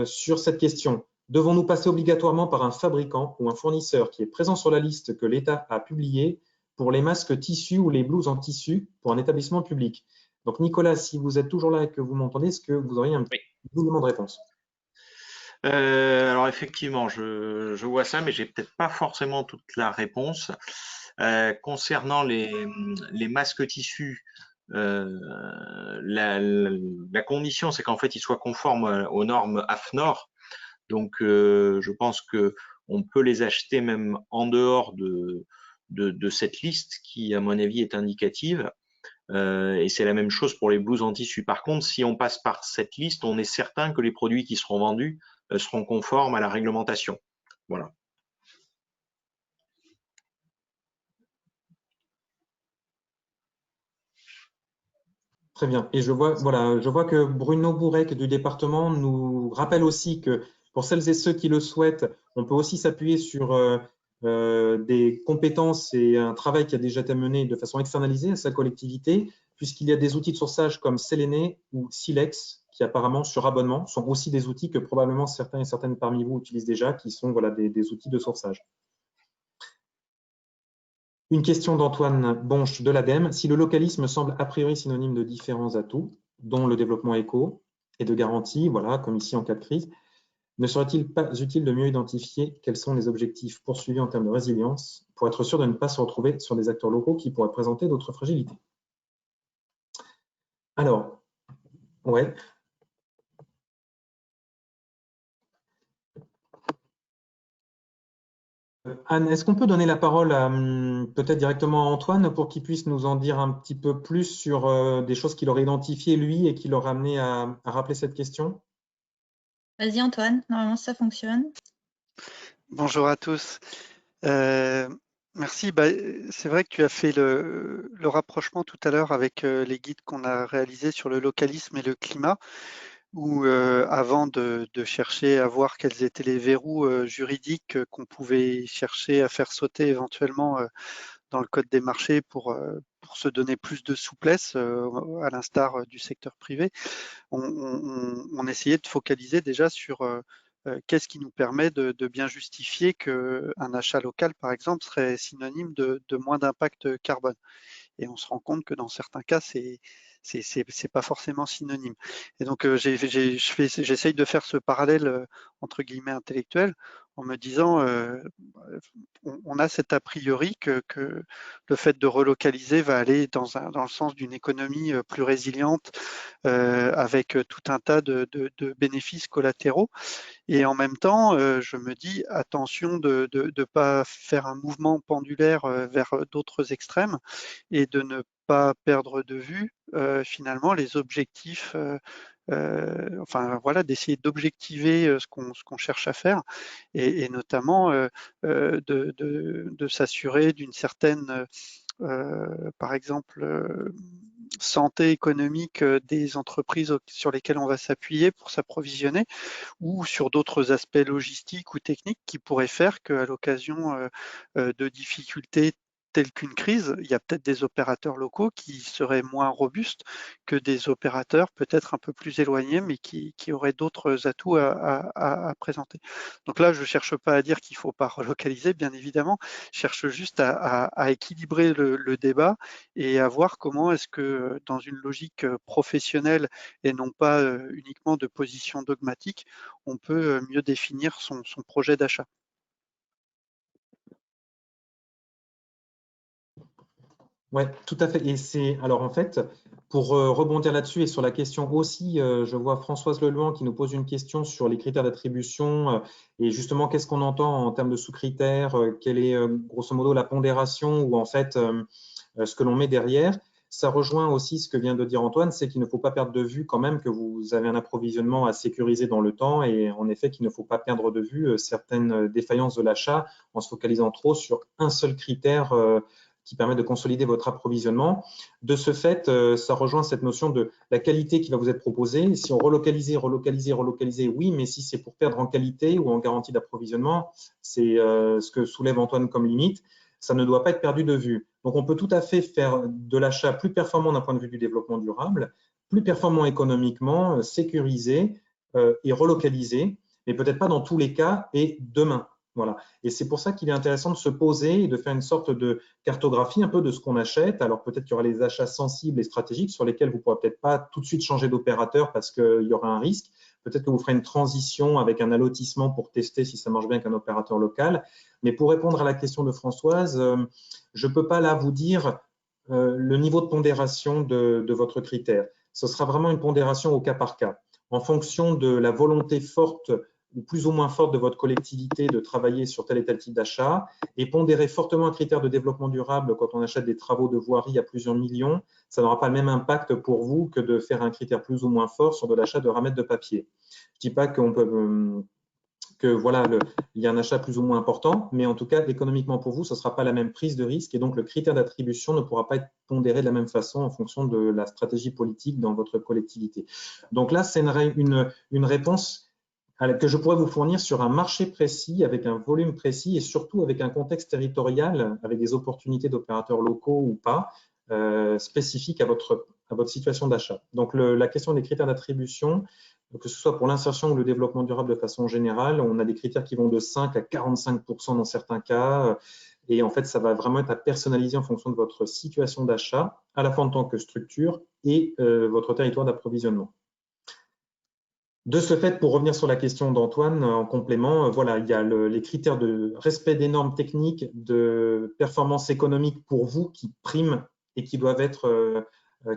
sur cette question. Devons-nous passer obligatoirement par un fabricant ou un fournisseur qui est présent sur la liste que l'État a publiée pour les masques tissus ou les blouses en tissu pour un établissement public? Donc, Nicolas, si vous êtes toujours là et que vous m'entendez, est-ce que vous auriez un petit élément de réponse? Alors effectivement, je vois ça, mais j'ai peut-être pas forcément toute la réponse. Concernant les masques tissus, la condition, c'est qu'en fait, ils soient conformes aux normes AFNOR. Donc, je pense que on peut les acheter même en dehors de cette liste qui, à mon avis, est indicative. Et c'est la même chose pour les blouses en tissu. Par contre, si on passe par cette liste, on est certain que les produits qui seront vendus seront conformes à la réglementation. Voilà. Très bien. Et je vois, voilà, je vois que Bruno Bourrec du département nous rappelle aussi que pour celles et ceux qui le souhaitent, on peut aussi s'appuyer sur des compétences et un travail qui a déjà été mené de façon externalisée à sa collectivité, puisqu'il y a des outils de sourçage comme Séléné ou Silex, qui apparemment sur abonnement sont aussi des outils que probablement certains et certaines parmi vous utilisent déjà, qui sont voilà, des outils de sourçage. Une question d'Antoine Bonche de l'ADEME. Si le localisme semble a priori synonyme de différents atouts, dont le développement éco et de garantie, voilà, comme ici en cas de crise, ne serait-il pas utile de mieux identifier quels sont les objectifs poursuivis en termes de résilience pour être sûr de ne pas se retrouver sur des acteurs locaux qui pourraient présenter d'autres fragilités? Alors, ouais. Anne, est-ce qu'on peut donner la parole peut-être directement à Antoine pour qu'il puisse nous en dire un petit peu plus sur des choses qu'il aurait identifiées lui et qui l'auraient amené à rappeler cette question? Vas-y Antoine, normalement ça fonctionne. Bonjour à tous. Merci. C'est vrai que tu as fait le rapprochement tout à l'heure avec les guides qu'on a réalisés sur le localisme et le climat, où avant de chercher à voir quels étaient les verrous juridiques qu'on pouvait chercher à faire sauter éventuellement dans le code des marchés pour se donner plus de souplesse, à l'instar du secteur privé, on essayait de focaliser déjà sur qu'est-ce qui nous permet de bien justifier qu'un achat local, par exemple, serait synonyme de moins d'impact carbone. Et on se rend compte que dans certains cas, c'est c'est pas forcément synonyme. Et donc j'essaye de faire ce parallèle entre guillemets intellectuel en me disant on a cet a priori que le fait de relocaliser va aller dans le sens d'une économie plus résiliente avec tout un tas de bénéfices collatéraux. Et en même temps, je me dis attention de ne pas faire un mouvement pendulaire vers d'autres extrêmes et de ne pas perdre de vue finalement les objectifs, enfin voilà, d'essayer d'objectiver ce qu'on cherche à faire et notamment de s'assurer d'une certaine, par exemple, santé économique des entreprises sur lesquelles on va s'appuyer pour s'approvisionner ou sur d'autres aspects logistiques ou techniques qui pourraient faire qu'à l'occasion de difficultés telles qu'une crise, il y a peut-être des opérateurs locaux qui seraient moins robustes que des opérateurs peut-être un peu plus éloignés, mais qui auraient d'autres atouts à présenter. Donc là, je ne cherche pas à dire qu'il ne faut pas relocaliser, bien évidemment, je cherche juste à équilibrer le débat et à voir comment est-ce que dans une logique professionnelle et non pas uniquement de position dogmatique, on peut mieux définir son projet d'achat. Oui, tout à fait. Et c'est alors en fait, pour rebondir là-dessus et sur la question aussi, je vois Françoise Lelouan qui nous pose une question sur les critères d'attribution et justement qu'est-ce qu'on entend en termes de sous-critères, quelle est grosso modo la pondération ou en fait ce que l'on met derrière. Ça rejoint aussi ce que vient de dire Antoine, c'est qu'il ne faut pas perdre de vue quand même que vous avez un approvisionnement à sécuriser dans le temps et en effet qu'il ne faut pas perdre de vue certaines défaillances de l'achat en se focalisant trop sur un seul critère qui permet de consolider votre approvisionnement. De ce fait, ça rejoint cette notion de la qualité qui va vous être proposée. Si on relocalise, oui, mais si c'est pour perdre en qualité ou en garantie d'approvisionnement, c'est ce que soulève Antoine comme limite, ça ne doit pas être perdu de vue. Donc, on peut tout à fait faire de l'achat plus performant d'un point de vue du développement durable, plus performant économiquement, sécurisé et relocalisé, mais peut-être pas dans tous les cas et demain. Voilà. Et c'est pour ça qu'il est intéressant de se poser et de faire une sorte de cartographie un peu de ce qu'on achète. Alors peut-être qu'il y aura les achats sensibles et stratégiques sur lesquels vous ne pourrez peut-être pas tout de suite changer d'opérateur parce qu'il y aura un risque. Peut-être que vous ferez une transition avec un allotissement pour tester si ça marche bien qu'un opérateur local. Mais pour répondre à la question de Françoise, je ne peux pas là vous dire le niveau de pondération de votre critère. Ce sera vraiment une pondération au cas par cas, en fonction de la volonté forte ou plus ou moins forte de votre collectivité de travailler sur tel et tel type d'achat et pondérer fortement un critère de développement durable quand on achète des travaux de voirie à plusieurs millions, ça n'aura pas le même impact pour vous que de faire un critère plus ou moins fort sur de l'achat de ramettes de papier. Je ne dis pas qu'on peut que voilà, il y a un achat plus ou moins important, mais en tout cas, économiquement pour vous, ce ne sera pas la même prise de risque et donc le critère d'attribution ne pourra pas être pondéré de la même façon en fonction de la stratégie politique dans votre collectivité. Donc là, c'est une réponse que je pourrais vous fournir sur un marché précis, avec un volume précis et surtout avec un contexte territorial, avec des opportunités d'opérateurs locaux ou pas, spécifiques à votre situation d'achat. Donc la question des critères d'attribution, que ce soit pour l'insertion ou le développement durable de façon générale, on a des critères qui vont de 5 à 45% dans certains cas. Et en fait, ça va vraiment être à personnaliser en fonction de votre situation d'achat, à la fois en tant que structure et votre territoire d'approvisionnement. De ce fait, pour revenir sur la question d'Antoine, en complément, voilà, il y a les critères de respect des normes techniques, de performance économique pour vous qui priment et qui doivent être,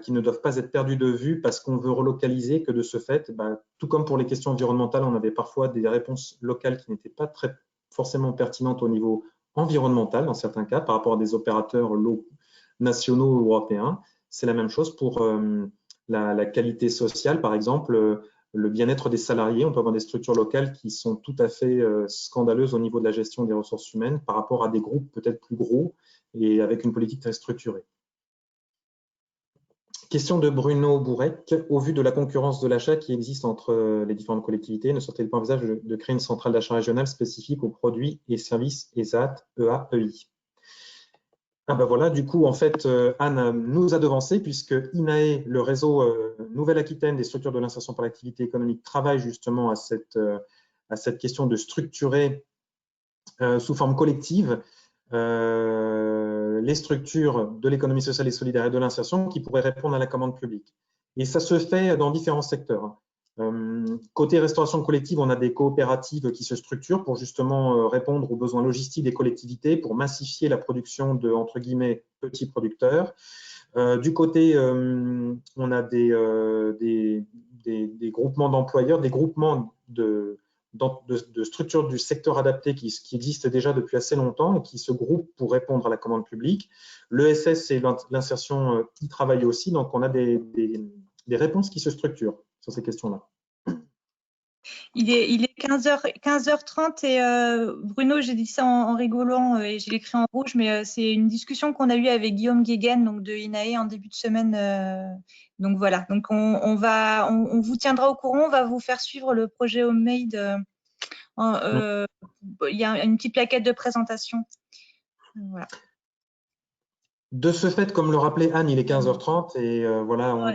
qui ne doivent pas être perdus de vue parce qu'on veut relocaliser, que de ce fait, tout comme pour les questions environnementales, on avait parfois des réponses locales qui n'étaient pas très forcément pertinentes au niveau environnemental dans certains cas par rapport à des opérateurs nationaux ou européens. C'est la même chose pour la qualité sociale, par exemple. Le bien-être des salariés, on peut avoir des structures locales qui sont tout à fait scandaleuses au niveau de la gestion des ressources humaines par rapport à des groupes peut-être plus gros et avec une politique très structurée. Question de Bruno Bourrec. Au vu de la concurrence de l'achat qui existe entre les différentes collectivités, ne serait-il pas envisageable de créer une centrale d'achat régionale spécifique aux produits et services ESAT, EA-EI? Ah ben voilà, du coup, en fait, Anne nous a devancé puisque INAE, le réseau Nouvelle-Aquitaine des structures de l'insertion par l'activité économique, travaille justement à cette question de structurer sous forme collective les structures de l'économie sociale et solidaire et de l'insertion qui pourraient répondre à la commande publique. Et ça se fait dans différents secteurs. Côté restauration collective, on a des coopératives qui se structurent pour justement répondre aux besoins logistiques des collectivités, pour massifier la production de, entre guillemets, petits producteurs. Du côté, on a des groupements d'employeurs, des groupements de structures du secteur adapté qui existent déjà depuis assez longtemps et qui se groupent pour répondre à la commande publique. L'ESS et l'insertion y travaillent aussi, donc on a des réponses qui se structurent sur ces questions-là. Il est 15h30 et Bruno, j'ai dit ça en rigolant et j'ai écrit en rouge, mais c'est une discussion qu'on a eue avec Guillaume Guéguen, donc de INAE, en début de semaine. Donc voilà, donc on vous tiendra au courant, on va vous faire suivre le projet Homemade. Il y a une petite plaquette de présentation. Voilà. De ce fait, comme le rappelait Anne, il est 15h30 et voilà, on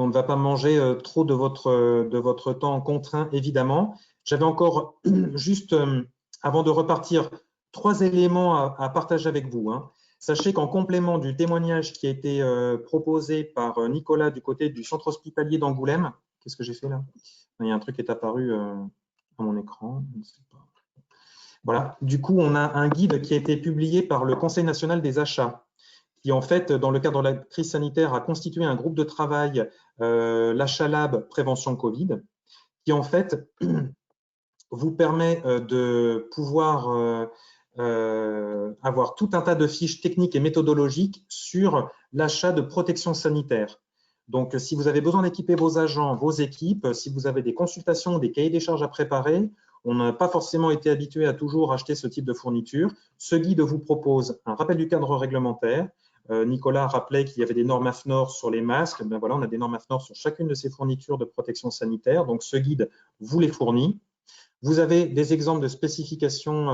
ne va pas manger trop de votre temps contraint, évidemment. J'avais encore juste, avant de repartir, 3 éléments à partager avec vous. Hein. Sachez qu'en complément du témoignage qui a été proposé par Nicolas du côté du centre hospitalier d'Angoulême, qu'est-ce que j'ai fait là? Il y a un truc qui est apparu à mon écran, je ne sais pas. Voilà. Du coup, on a un guide qui a été publié par le Conseil national des achats, qui en fait, dans le cadre de la crise sanitaire, a constitué un groupe de travail, l'Achat Lab Prévention Covid, qui en fait vous permet de pouvoir avoir tout un tas de fiches techniques et méthodologiques sur l'achat de protection sanitaire. Donc, si vous avez besoin d'équiper vos agents, vos équipes, si vous avez des consultations, des cahiers des charges à préparer, on n'a pas forcément été habitué à toujours acheter ce type de fourniture. Ce guide vous propose un rappel du cadre réglementaire. Nicolas rappelait qu'il y avait des normes AFNOR sur les masques. Ben voilà, on a des normes AFNOR sur chacune de ces fournitures de protection sanitaire. Donc, ce guide vous les fournit. Vous avez des exemples de spécifications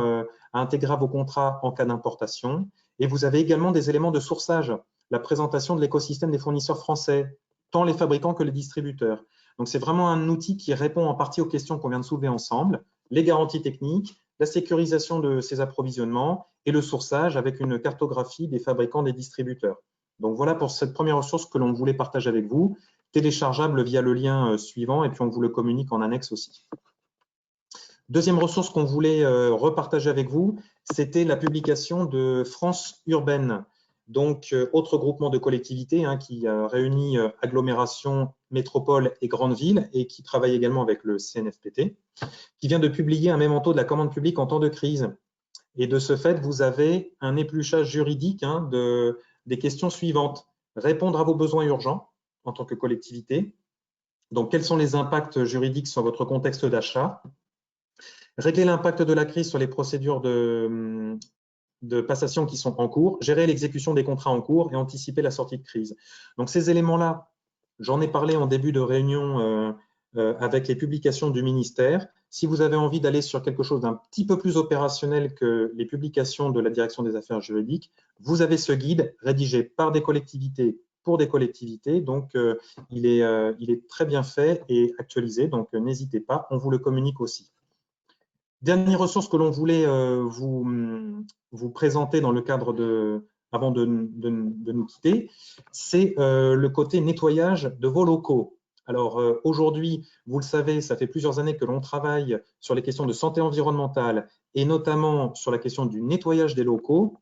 à intégrer à vos contrats en cas d'importation. Et vous avez également des éléments de sourçage, la présentation de l'écosystème des fournisseurs français, tant les fabricants que les distributeurs. Donc, c'est vraiment un outil qui répond en partie aux questions qu'on vient de soulever ensemble, les garanties techniques, la sécurisation de ces approvisionnements et le sourçage avec une cartographie des fabricants, des distributeurs. Donc, voilà pour cette première ressource que l'on voulait partager avec vous, téléchargeable via le lien suivant et puis on vous le communique en annexe aussi. Deuxième ressource qu'on voulait repartager avec vous, c'était la publication de France Urbaine, donc autre groupement de collectivités qui réunit agglomération, métropole et grandes villes et qui travaille également avec le CNFPT, qui vient de publier un mémento de la commande publique en temps de crise. Et de ce fait, vous avez un épluchage juridique des questions suivantes. Répondre à vos besoins urgents en tant que collectivité. Donc, quels sont les impacts juridiques sur votre contexte d'achat? Régler l'impact de la crise sur les procédures de passation qui sont en cours, gérer l'exécution des contrats en cours et anticiper la sortie de crise. Donc, ces éléments-là, j'en ai parlé en début de réunion avec les publications du ministère. Si vous avez envie d'aller sur quelque chose d'un petit peu plus opérationnel que les publications de la Direction des affaires juridiques, vous avez ce guide rédigé par des collectivités pour des collectivités. Donc, il est très bien fait et actualisé. Donc, n'hésitez pas, on vous le communique aussi. Dernière ressource que l'on voulait vous présenter dans le cadre avant de nous quitter, c'est le côté nettoyage de vos locaux. Alors aujourd'hui, vous le savez, ça fait plusieurs années que l'on travaille sur les questions de santé environnementale et notamment sur la question du nettoyage des locaux.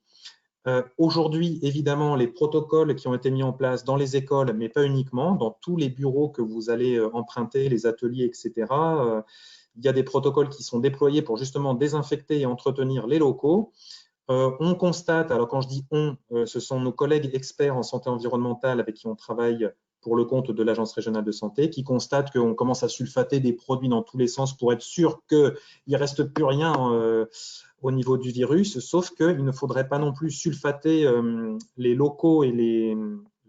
Aujourd'hui, évidemment, les protocoles qui ont été mis en place dans les écoles, mais pas uniquement, dans tous les bureaux que vous allez emprunter, les ateliers, etc., il y a des protocoles qui sont déployés pour justement désinfecter et entretenir les locaux. On constate, alors quand je dis on, ce sont nos collègues experts en santé environnementale avec qui on travaille pour le compte de l'Agence régionale de santé, qui constatent qu'on commence à sulfater des produits dans tous les sens pour être sûr qu'il ne reste plus rien au niveau du virus, sauf qu'il ne faudrait pas non plus sulfater les locaux et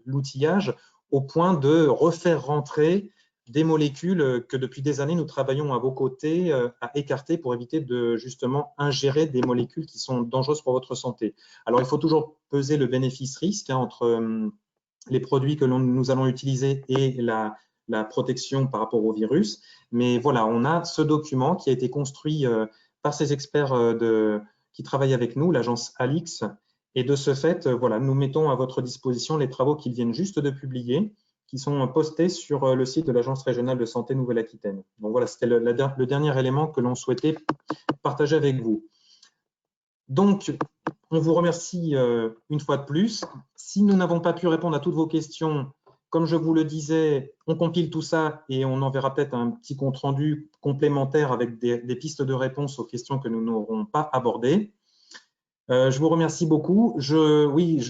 l'outillage au point de refaire rentrer des molécules que depuis des années nous travaillons à vos côtés à écarter pour éviter de justement ingérer des molécules qui sont dangereuses pour votre santé. Alors il faut toujours peser le bénéfice-risque entre les produits que nous allons utiliser et la protection par rapport au virus. Mais voilà, on a ce document qui a été construit par ces experts qui travaille avec nous, l'agence Alix. Et de ce fait, voilà, nous mettons à votre disposition les travaux qu'ils viennent juste de publier, qui sont postés sur le site de l'Agence régionale de santé Nouvelle-Aquitaine. Donc voilà, c'était le dernier élément que l'on souhaitait partager avec vous. Donc, on vous remercie une fois de plus. Si nous n'avons pas pu répondre à toutes vos questions, comme je vous le disais, on compile tout ça et on enverra peut-être un petit compte-rendu complémentaire avec des pistes de réponse aux questions que nous n'aurons pas abordées. Je vous remercie beaucoup.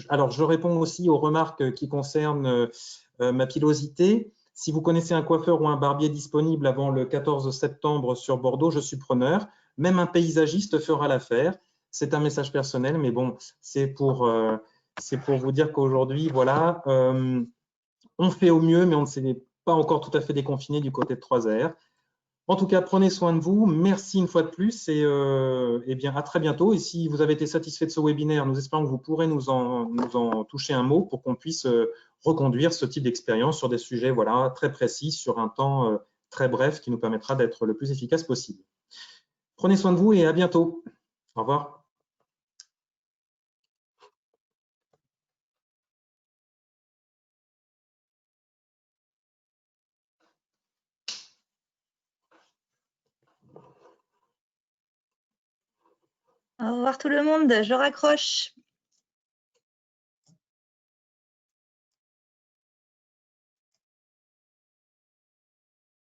Alors je réponds aussi aux remarques qui concernent ma pilosité. Si vous connaissez un coiffeur ou un barbier disponible avant le 14 septembre sur Bordeaux, je suis preneur. Même un paysagiste fera l'affaire. C'est un message personnel, mais bon, c'est pour vous dire qu'aujourd'hui, voilà, on fait au mieux, mais on ne s'est pas encore tout à fait déconfiné du côté de 3R. En tout cas, prenez soin de vous. Merci une fois de plus et bien, à très bientôt. Et si vous avez été satisfait de ce webinaire, nous espérons que vous pourrez nous en toucher un mot pour qu'on puisse reconduire ce type d'expérience sur des sujets voilà, très précis, sur un temps très bref qui nous permettra d'être le plus efficace possible. Prenez soin de vous et à bientôt. Au revoir. Au revoir tout le monde, je raccroche.